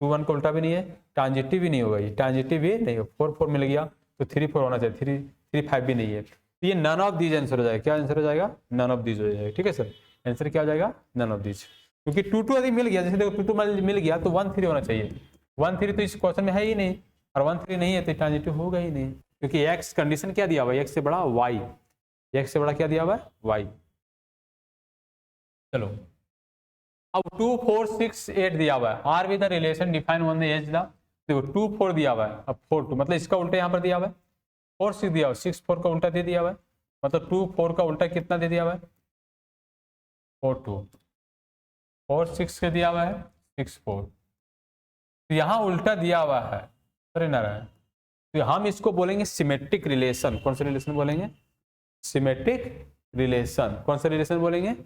2 1 का उल्टा भी नहीं है, ट्रांजिटिव भी नहीं होगा, ये ट्रांजिटिव भी नहीं होगा। 4 4 मिल गया तो 3 4 होना चाहिए, 3 3 5 भी नहीं है, तो ये नन ऑफ दीज आंसर हो जाएगा। क्या आंसर हो जाएगा, नन ऑफ दीज हो जाएगा, ठीक है सर। आंसर क्या हो जाएगा, नन ऑफ दीज, क्योंकि 2 2 यदि मिल गया, जैसे देखो 2 2 मिल गया तो 1 3 होना चाहिए, 1 3 तो इस क्वेश्चन में है ही नहीं, और 1 3 नहीं है तो ट्रांजिटिव होगा ही नहीं, क्योंकि x कंडीशन क्या दिया हुआ है, x से बड़ा y, x से बड़ा क्या दिया हुआ है, y। चलो अब 2 4 6 8 दिया हुआ है, R with the relation define on the as the, देखो 2 4 दिया हुआ है, अब 4 2 मतलब इसका उल्टा यहाँ पर दिया हुआ है, 4 6 दिया हुआ है, 6 4 का उल्टा दे दिया हुआ है, मतलब 2 4 का उल्टा कितना दे दिया हुआ है, 4 2, 4 6 का दिया हुआ है 6 4, तो यहाँ उल्टा दिया हुआ है, अरे नारायण। तो हम इसको बोलेंगे सिमेट्रिक रिलेशन, कौन सा रिलेशन बोलेंगे, सिमेट्रिक रिलेशन, कौन सा रिलेशन बोलेंगे,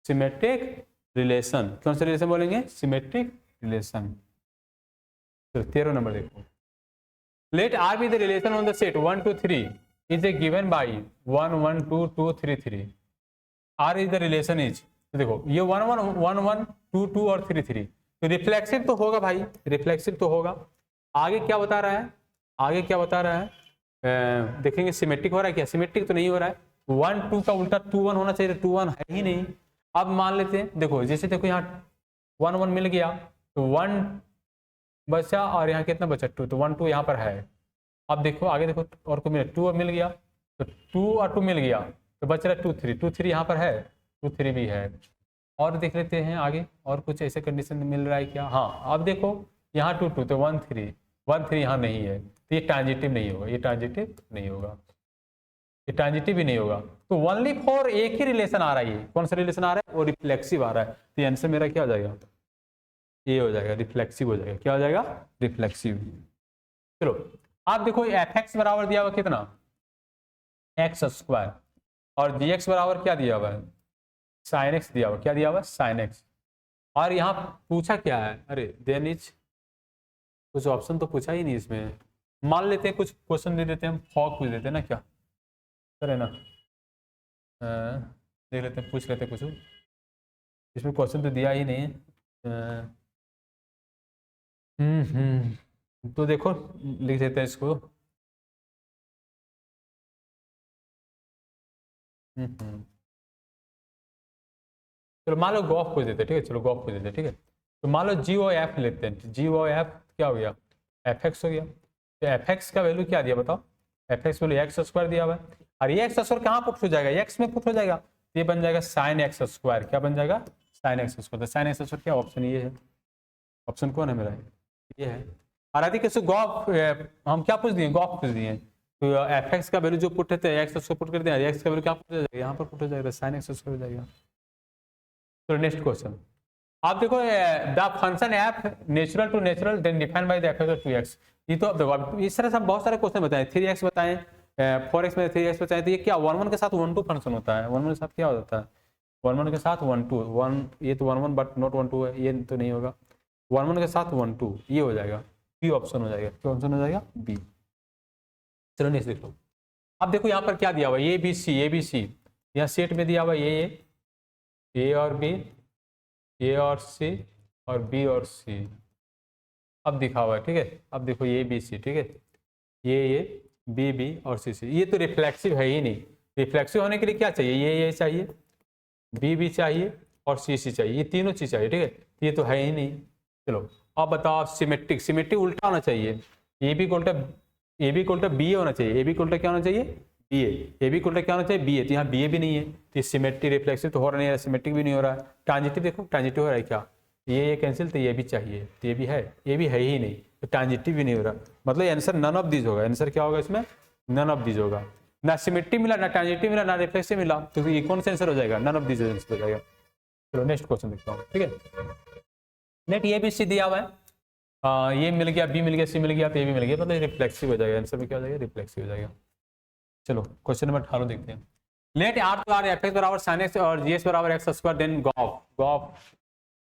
सिमेट्रिक रिलेशन, कौन सा रिलेशन बोलेंगे, सिमेट्रिक रिलेशन। तो 13 नंबर देखो, let R be the relation on the set 1 2 3 is a given by 1 1 2 2 3 3, R is the relation is, तो देखो ये 1 1 1 1 2 2 और 3 3, तो रिफ्लेक्सिव तो होगा भाई, रिफ्लेक्सिव तो होगा। आगे क्या बता रहा है, आगे क्या बता रहा है, देखेंगे सिमेट्रिक हो रहा है क्या, सिमेट्रिक तो नहीं हो रहा है, 1 2 का उल्टा 2 1 होना चाहिए, 2 1 है ही नहीं। अब मान लेते हैं, देखो जैसे देखो यहाँ 1 1 मिल गया तो 1 बचा, और यहाँ कितना बचा 2, तो 1 2 यहाँ पर है। अब देखो आगे देखो और को मिला 2 मिल गया, तो 2 और 2 मिल गया तो बच रहा है 2 3, 2 3 यहाँ पर है, 2 3 भी है। और देख लेते हैं आगे और कुछ ऐसे कंडीशन मिल रहा है क्या, हाँ अब देखो यहाँ 2 2 तो 1 3, 1 3 यहाँ नहीं है, तो ये ट्रांजिटिव नहीं होगा, ये ट्रांजिटिव नहीं होगा, ये ट्रांजिटिव भी नहीं होगा। तो ओनली फॉर एक ही रिलेशन आ रहा है, कौन सा रिलेशन आ रहा है, वो रिफ्लेक्सिव आ रहा है, तो आंसर मेरा क्या हो जाएगा, ये हो जाएगा, रिफ्लेक्सिव हो जाएगा। क्या हो जाएगा, रिफ्लेक्सिव। चलो आप देखो एफ एक्स बराबर दिया हुआ कितना, एक्स स्क्वायर, और जी एक्स बराबर क्या दिया हुआ है, साइन एक्स दिया हुआ, क्या दिया हुआ है, साइन एक्स। और यहाँ पूछा क्या है, अरे देन इज, कुछ ऑप्शन तो पूछा ही नहीं इसमें, मान लेते हैं कुछ क्वेश्चन दे देते हैं हम, फॉग पूछ देते हैं ना, क्या सर है ना, देख लेते हैं, पूछ लेते हैं कुछ, इसमें क्वेश्चन तो दिया ही नहीं है। तो देखो लिख देते हैं इसको, चलो मान लो गॉफ पूछ देते हैं, ठीक है, चलो गॉफ पूछ देते हैं, ठीक है। तो मान लो जी ओ एफ लेते हैं, जी ओ एफ क्या हो गया, एफ एक्स हो गया, तो एफ एक्स का वैल्यू क्या दिया बताओ, F x value x square दिया हुआ है, और ये एक्स स्क्वायर कहाँ पुट हो जाएगा, एक्स में पुट हो जाएगा, ये बन जाएगा साइन एक्स स्क्वायर, क्या बन जाएगा, sine x square. Sine x square क्या ऑप्शन, ये है, ऑप्शन कौन है मेरा, ये है। और यदि किसी गॉफ, हम क्या पूछ दिए, गॉफ पूछ दिए, तो एफ एक्स का वैल्यू जो पुट है एक्स उसको पुट कर दिया, एक्स का वैल्यू क्या पुट हो जाएगा, यहाँ पर पुट हो जाएगा, साइन एक्स स्क्वायर हो जाएगा। तो नेक्स्ट क्वेश्चन आप देखो, the function F natural to natural then defined by the F of 2x, ये तो अब देखो इस तरह से बहुत सारे क्वेश्चन बताए, 3x बताएं, 4x में 3x बताएं, तो ये क्या 1 1 के साथ 1 2 फंक्शन होता है, 1 1 के साथ क्या होता है, 1 1 के साथ 1 2 1, ये तो 1 1 बट नॉट 1 2 है, ये तो नहीं होगा, 1 1 के साथ 1 2, ये हो जाएगा, बी ऑप्शन हो जाएगा, क्या ऑप्शन हो जाएगा, बी। चलो नेक्स्ट देख लो, अब देखो यहाँ पर क्या दिया हुआ है, ए बी सी, यहाँ सेट में दिया हुआ है ए और बी, ए और सी, और बी और सी, अब दिखा हुआ है, ठीक है। अब देखो ये बी सी, ठीक है, ये बी बी और सी सी, ये तो रिफ्लेक्सिव है ही नहीं, रिफ्लेक्सिव होने के लिए क्या चाहिए, ये चाहिए, बी बी चाहिए और सी सी चाहिए, ये तीनों चीज चाहिए, ठीक है, ये तो है ही नहीं। चलो अब बताओ सिमेट्रिक, सिमेट्रिक उल्टा होना चाहिए, ए बी को उल्टा बी होना चाहिए, ए बी को उल्टा क्या होना चाहिए, बी ए बी को उल्टा क्या होना चाहिए, बी ए, तो यहाँ बी ए भी नहीं है, तो सिमेट्रिक रिफ्लेक्सिव तो हो रहा नहीं है, सिमेट्रिक भी नहीं हो रहा है, ट्रांजिटिव देखो ट्रांजिटिव हो रहा है क्या, ये कैंसिल, तो ये भी चाहिए, तो ये भी है ही नहीं, तो ट्रांजिटिव भी नहीं हो रहा, मतलब आंसर नन ऑफ दीज होगा। आंसर क्या होगा इसमें? नन ऑफ दीज होगा। ना सिमेट्री मिला, ना ट्रांजिटिव मिला, ना रिफ्लेक्सिव मिला, तो ये कौन सा आंसर हो जाएगा? नन ऑफ दीज आंसर हो जाएगा। चलो नेक्स्ट क्वेश्चन देखता हूँ, ठीक है। नेट ये भी सी दिया हुआ है, ये मिल गया, बी मिल गया, सी मिल गया, तो ये भी मिल गया, मतलब रिफ्लेक्सिव हो जाएगा। आंसर में क्या हो जाएगा? रिफ्लेक्सिव हो जाएगा। चलो क्वेश्चन नंबर 18 देखते हैं। लेट आर तो आर एफ एक्स बराबर साइन एक्स और जी एक्स बराबर एक्स स्क्वायर, देन गॉफ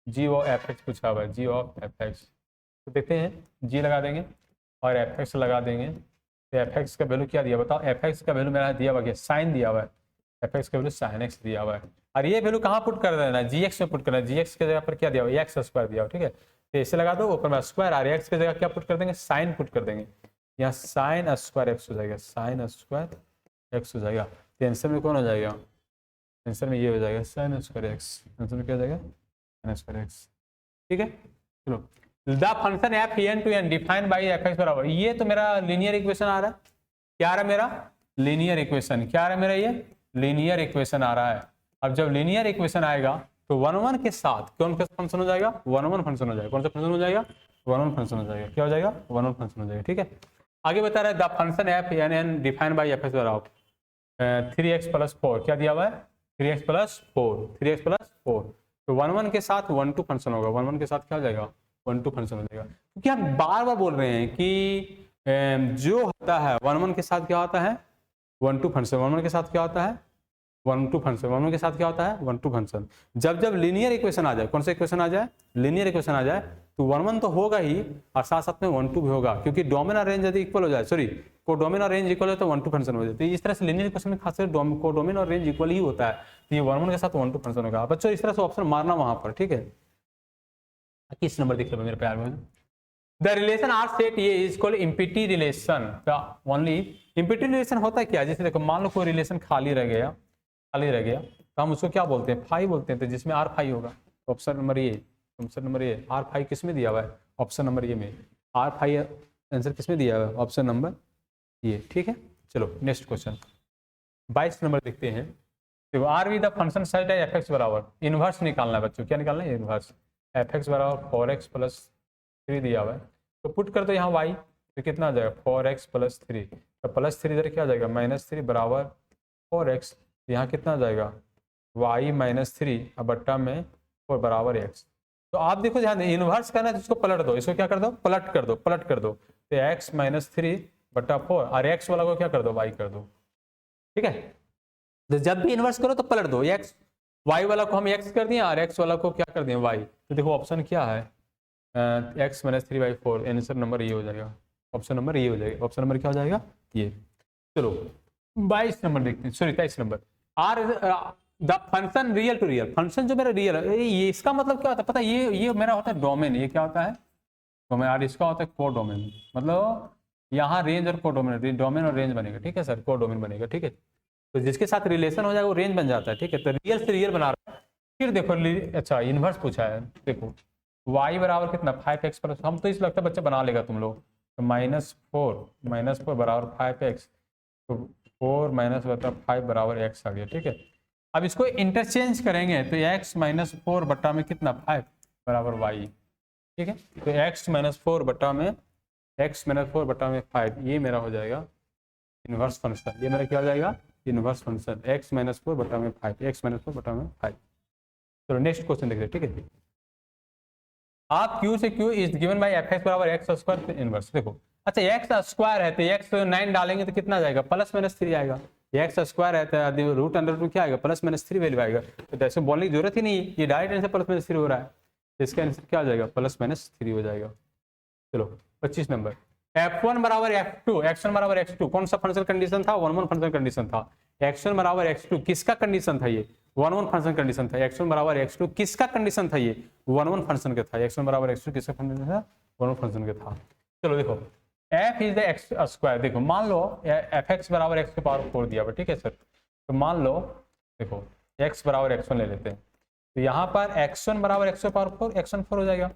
जी ओ एफ एक्स पूछा हुआ है, जी ऑफ एफ एक्स। तो देखते हैं, जी लगा देंगे और एफ एक्स लगा देंगे। तो एफ एक्स का वैल्यू क्या दिया बताओ? एफ एक्स का वैल्यू मेरा दिया हुआ है साइन दिया हुआ है, एफ एक्स का वैल्यू साइन एक्स दिया हुआ है, और ये वैल्यू कहाँ पुट कर देना है? जी एक्स में पुट करना है। जी एक्स की जगह पर क्या दिया हुआ है? एक्स स्क्वायर दिया हुआ, ठीक है। तो इसे लगा दो, ऊपर में स्क्वायर, और एक्स की जगह क्या पुट कर देंगे? साइन पुट कर देंगे। यहाँ साइन स्क्वायर एक्स हो जाएगा, साइन स्क्वायर एक्स हो जाएगा। तो आंसर में कौन हो जाएगा? आंसर में ये हो जाएगा साइन स्क्वायर एक्स। आंसर में क्या हो जाएगा? साइन स्क्वायर एक्स, ठीक है। चलो, the function F N to N defined by F X बराबर, ये तो मेरा लीनियर इक्वेशन आ रहा है। क्या आ रहा है मेरा? Linear equation. क्या आ रहा है मेरा? ये लीनियर इक्वेशन आ रहा है। अब जब लीनियर इक्वेशन आएगा तो 1 1 के साथ कौन सा फंक्शन हो जाएगा? 1 1 फंक्शन हो जाएगा। कौन सा फंक्शन हो जाएगा? 1 1 फंक्शन हो जाएगा। क्या हो जाएगा? 1 1 फंक्शन हो जाएगा, ठीक है। आगे बता रहा है the function F N N defined by F X बराबर 3x + 4। क्या दिया हुआ है? 3x + 4, 3x + 4। तो 1 1 के साथ 1 2 फंक्शन होगा। 1 1 के साथ क्या हो जाएगा? 1 2 फंक्शन हो जाएगा। क्योंकि हम बार बार बोल रहे हैं कि जो होता है 1 1 के साथ क्या होता है? 1 2 फंक्शन। 1 1 के साथ क्या होता है? 1 2 फंक्शन। 1 1 के साथ क्या होता है? 1 2 फंक्शन। जब जब लीनियर इक्वेशन आ जाए, कौन सा इक्वेशन आ जाए? लीनियर इक्वेशन आ जाए, तो 1 1 तो होगा ही और साथ साथ में 1 2 भी होगा, क्योंकि डोमेन और रेंज यदि इक्वल हो जाए, सॉरी, कोडोमेन और रेंज इक्वल हो तो 1 2 फंक्शन हो जाते हैं। इस तरह से लीनियर इक्वेशन में खासकर कोडोमेन और रेंज इक्वल ही होता है, तो ये 1 1 के साथ 1 2 फंक्शन होगा। बच्चों इस तरह से ऑप्शन मारना वहां पर, ठीक है। किस नंबर दिख रहा है मेरे प्यार में? द रिलेशन आर सेट ये is called empty relation. Only empty relation होता है क्या? जैसे देखो, मान लो कोई रिलेशन खाली रह गया, तो हम उसको क्या बोलते हैं? फाई बोलते हैं। तो जिसमें आर फाई होगा, option number A, option number A. R phi किस में दिया हुआ है? ऑप्शन नंबर ए में। आर फाई आंसर किस में दिया हुआ है? ऑप्शन नंबर ए, ठीक है। चलो नेक्स्ट क्वेश्चन 22 नंबर देखते हैं। देखो, R we the function set है एफ एक्स बराबर, इनवर्स निकालना है बच्चों। क्या निकालना है? इनवर्स। एफ एक्स बराबर 4x + 3 दिया हुआ है, तो पुट कर दो यहाँ y, तो कितना आ जाएगा? 4x + 3। तो +3 इधर क्या आ जाएगा? -3 बराबर 4x। यहाँ कितना आ जाएगा? y - 3 अब बट्टा में 4 बराबर x। तो आप देखो, ध्यान दें, इनवर्स करना है तो इसको पलट दो, इसको क्या कर दो? पलट कर दो, पलट कर दो। तो x - 3 बट्टा 4, और x वाला को क्या कर दो? y कर दो, ठीक है। तो जब भी इनवर्स करो तो पलट दो, x y वाला को हम x कर दिए और x वाला को क्या कर दिए? y। तो देखो ऑप्शन क्या है? x - 3/4। आंसर नंबर ये हो जाएगा, ऑप्शन नंबर ये हो जाएगा। ऑप्शन नंबर क्या हो जाएगा? ये। चलो 22 नंबर देखते हैं, sorry 23 number. R the function real to real, function जो मेरा रियल है, ये इसका मतलब क्या होता है पता है? ये मेरा होता है डोमेन। ये क्या होता है? डोमेन। और इसका होता है कोडोमेन। मतलब यहाँ रेंज और कोडोमेन, डोमेन और रेंज बनेगा, ठीक है सर, कोडोमेन बनेगा, ठीक है। तो जिसके साथ रिलेशन हो जाएगा वो रेंज बन जाता है, ठीक है। तो रियल से रियल बना रहा है। फिर देखो, अच्छा इनवर्स पूछा है, देखो y बराबर कितना? 5x + हम तो इस लगता है बच्चा बना लेगा तुम लोग। तो -4 बराबर 5x, तो 4 - बता 5 बराबर x आ गया, ठीक है। अब इसको इंटरचेंज करेंगे तो x - 4 बट्टा में कितना? 5 बराबर y, ठीक है। तो x - 4 बट्टा में 5, ये मेरा हो जाएगा इनवर्स फंक्शन। ये मेरा क्या हो जाएगा? Inverse function. x - 4 बट्टा में 5, x - 4 बट्टा में 5। चलो नेक्स्ट क्वेश्चन देख रहे, ठीक है। आप q से q is given by F X बराबर एक्स स्क्वायर इनवर्स। देखो, अच्छा एक्स स्क्वायर है तो एक्स 9 डालेंगे तो कितना जाएगा? +-3 आएगा। एक्स स्क्वायर है तो √√2 क्या आएगा? +-3 वैल्यू आएगा। तो ऐसे बोलने की जरूरत ही नहीं है, ये डायरेक्ट आंसर +-3 हो रहा है, तो इसका आंसर क्या हो जाएगा? +-3 हो जाएगा। चलो 25 नंबर। f1 बराबर f2, x1 बराबर x2 कौन सा फंक्शन कंडीशन था? 1 1 फंक्शन कंडीशन था। x1 बराबर x2 किसका कंडीशन था? ये 1 1 फंक्शन कंडीशन था। x1 बराबर x2 किसका कंडीशन था? ये 1 1 फंक्शन का था। x1 बराबर x2 किसका कंडीशन था? 1 1 फंक्शन का था। चलो देखो, f is the x square. देखो मान लो एफ एक्स बराबर x की पावर 4 दिया हुआ, ठीक है सर। तो मान लो, देखो x बराबर x1 ले लेते हैं, तो यहाँ पर x1 बराबर x की पावर 4, x1 4 हो जाएगा।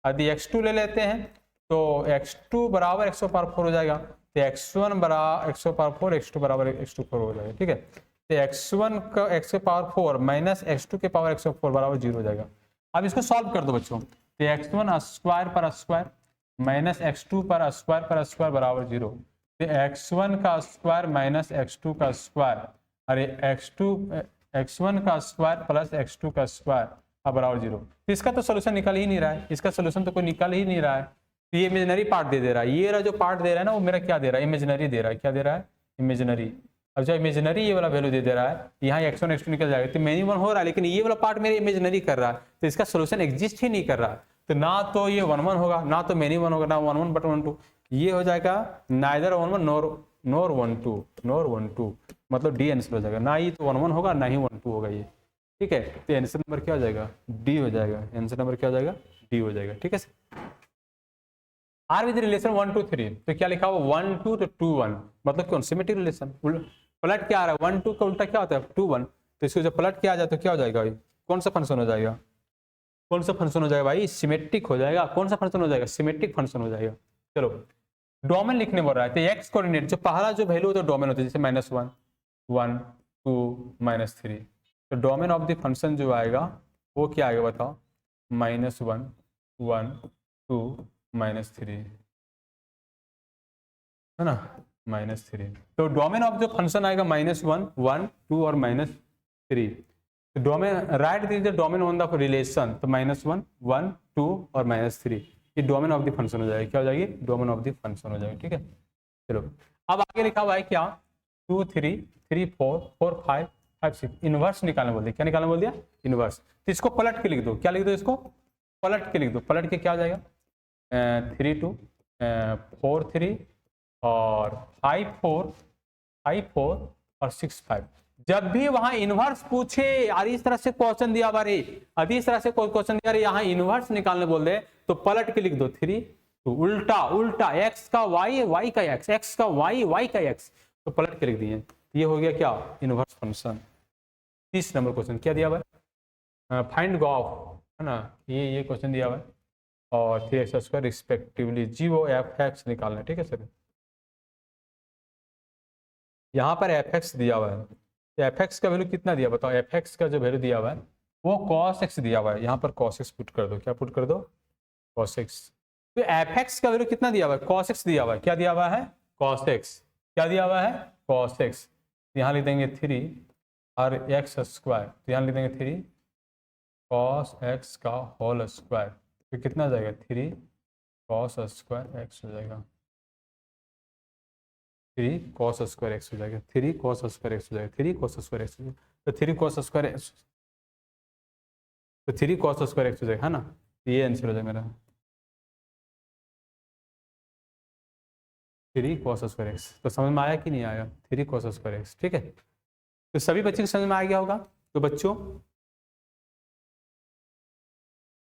यदि x2 ले लेते हैं तो x2 बराबर x की पावर 4 हो जाएगा। तो x1 बराबर x की पावर 4, x2 बराबर x2 4 हो जाएगा, ठीक है। तो x1 का x की पावर 4 - x2 के पावर x की 4 बराबर 0 हो जाएगा। अब इसको सॉल्व कर दो बच्चों, तो x1 स्क्वायर पर स्क्वायर माइनस x2 पर स्क्वायर बराबर 0, तो x1 का स्क्वायर माइनस x2 का स्क्वायर, अरे x1 का स्क्वायर प्लस x2 का स्क्वायर बराबर 0। तो इसका तो सोल्यूशन निकल ही नहीं रहा है, इसका सोल्यूशन तो कोई निकल ही नहीं रहा है। तो ये इमेजिनरी पार्ट दे रहा है, ये रहा जो पार्ट दे रहा है ना वो मेरा क्या दे रहा है, इमेजिनरी दे रहा है। क्या दे रहा है, इमेजिनरी। अब जो इमेजिनरी ये वाला वैल्यू दे रहा है, यहाँ x1 x2 निकल जाएगा, तो मेनी वन हो रहा है, लेकिन ये वाला पार्ट मेरे इमेजिनरी कर रहा है, तो इसका सोल्यूशन एग्जिस्ट ही नहीं कर रहा है। तो ना तो ये 1 1 होगा, ना तो मेनी वन होगा, ना 1 1 बट 1 2, ये हो जाएगा नाइदर 1 1 नोर 1 2, मतलब डी आंसर हो जाएगा, ना ही तो 1 1 होगा ना ही 1 2 होगा ये। ठीक है, तो आंसर नंबर क्या हो जाएगा, डी हो जाएगा। आंसर नंबर क्या हो जाएगा, डी हो जाएगा। ठीक है सर। आर विद रिलेशन 1 2 3, तो क्या लिखा हुआ 1 2 तो 2 1, मतलब कौन सिमेट्रिक रिलेशन। पलट क्या आ रहा है, 1 2 का उल्टा क्या होता है 2 1, तो इसको जब पलट किया आ जाए तो क्या हो जाएगा भाई, कौन सा फंक्शन हो जाएगा, कौन सा फंक्शन हो जाएगा भाई, सिमेट्रिक हो जाएगा। कौन सा फंक्शन हो जाएगा, सिमेट्रिक फंक्शन हो जाएगा। चलो डोमेन लिखने बोल रहा है, तो एक्स कोऑर्डिनेट जो पहला जो वैल्यू तो डोमेन होता है, जैसे -1 1 2 -3, तो डोमेन ऑफ द फंक्शन जो आएगा वो क्या आएगा बताओ, -1 1 2 -3, है ना, -3। तो डोमेन ऑफ जो फंक्शन आएगा -1 1 2 और -3, तो domain right the domain on the relation, तो -1 1 2 और -3, ये डोमेन ऑफ द फंक्शन हो जाएगी। क्या हो जाएगी, डोमेन ऑफ द फंक्शन हो जाएगी। ठीक है, चलो अब आगे लिखा हुआ है क्या, 2 3 3 4 4 5 5 6, इनवर्स निकालने बोल दिया। क्या निकालने बोल दिया, इनवर्स। तो इसको पलट के लिख दो, क्या लिख दो, इसको पलट के लिख दो। पलट के क्या हो जाएगा, 3 2 4 3 और 5 4 और 6 5। जब भी वहां इनवर्स पूछे, और इस तरह से क्वेश्चन दिया बारे, इस तरह से कोई क्वेश्चन दिया यहाँ इनवर्स निकालने बोल दे, तो पलट के लिख दो 3 तो उल्टा x का y का x का y का x, तो पलट के लिख दिए। ये हो गया क्या, इनवर्स फंक्शन। 30 नंबर क्वेश्चन क्या दिया हुआ है, फाइंड गॉफ, है ना, ये क्वेश्चन दिया हुआ है, और 3x² respectively g f x निकालना है। ठीक है सर, यहाँ पर fx दिया हुआ है, fx का वैल्यू कितना दिया बताओ, fx का जो वैल्यू दिया हुआ है वो cos x दिया हुआ है, यहाँ पर cos x पुट कर दो। क्या पुट कर दो, cos x। तो fx का वैल्यू कितना दिया हुआ है, cos x दिया हुआ है। क्या दिया हुआ है, cos x। क्या दिया हुआ है, cos x। यहाँ लिख देंगे 3 और x², तो यहाँ लिख देंगे 3 cos x का होल स्क्वायर, तो कितना जाएगा 3 cos² x हो जाएगा, 3 cos² x हो जाएगा, 3 cos² x हो जाएगा, 3 cos² x हो जाएगा, तो 3 cos² x, तो 3 cos² x हो जाएगा, है ना। ये आंसर हो जाएगा मेरा, 3 cos² x। तो समझ में आया कि नहीं आया, 3 cos² x। ठीक है, तो सभी बच्चे को समझ में आ गया होगा। तो बच्चों,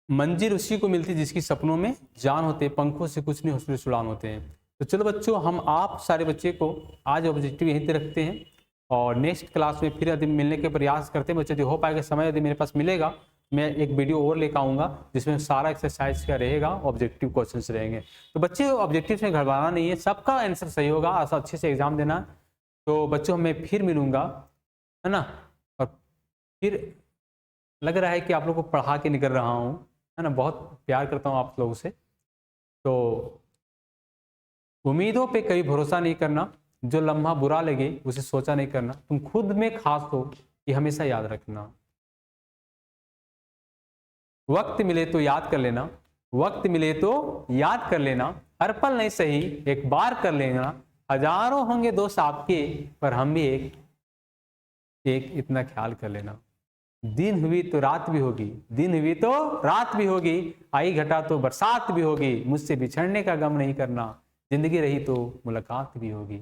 मंजिल उसी को मिलती जिसकी सपनों में जान होते, पंखों से कुछ नहीं हौसले उड़ान होते हैं। तो चलो बच्चों, हम आप सारे बच्चे को आज ऑब्जेक्टिव यहीं पे रखते हैं, और नेक्स्ट क्लास में फिर यदि मिलने के प्रयास करते हैं बच्चे, यदि हो पाएगा समय, यदि मेरे पास मिलेगा, मैं एक वीडियो और लेकर आऊँगा जिसमें सारा एक्सरसाइज का रहेगा, ऑब्जेक्टिव क्वेश्चंस रहेंगे। तो बच्चे ऑब्जेक्टिव में घबराना नहीं है, सबका आंसर सही होगा, अच्छे से एग्जाम देना। तो बच्चों, मैं फिर मिलूँगा, है ना, और फिर लग रहा है कि आप लोग को पढ़ा के निकल रहा हूँ, है ना, बहुत प्यार करता हूँ आप लोगों से। तो उम्मीदों पे कभी भरोसा नहीं करना, जो लम्हा बुरा लगे उसे सोचा नहीं करना, तुम खुद में खास हो ये हमेशा याद रखना। वक्त मिले तो याद कर लेना, वक्त मिले तो याद कर लेना, हर पल नहीं सही एक बार कर लेना, हजारों होंगे दोस्त आपके पर हम भी एक इतना ख्याल कर लेना। दिन हुई तो रात भी होगी, दिन हुई तो रात भी होगी, आई घटा तो बरसात भी होगी, मुझसे बिछड़ने का गम नहीं करना, जिंदगी रही तो मुलाकात भी होगी।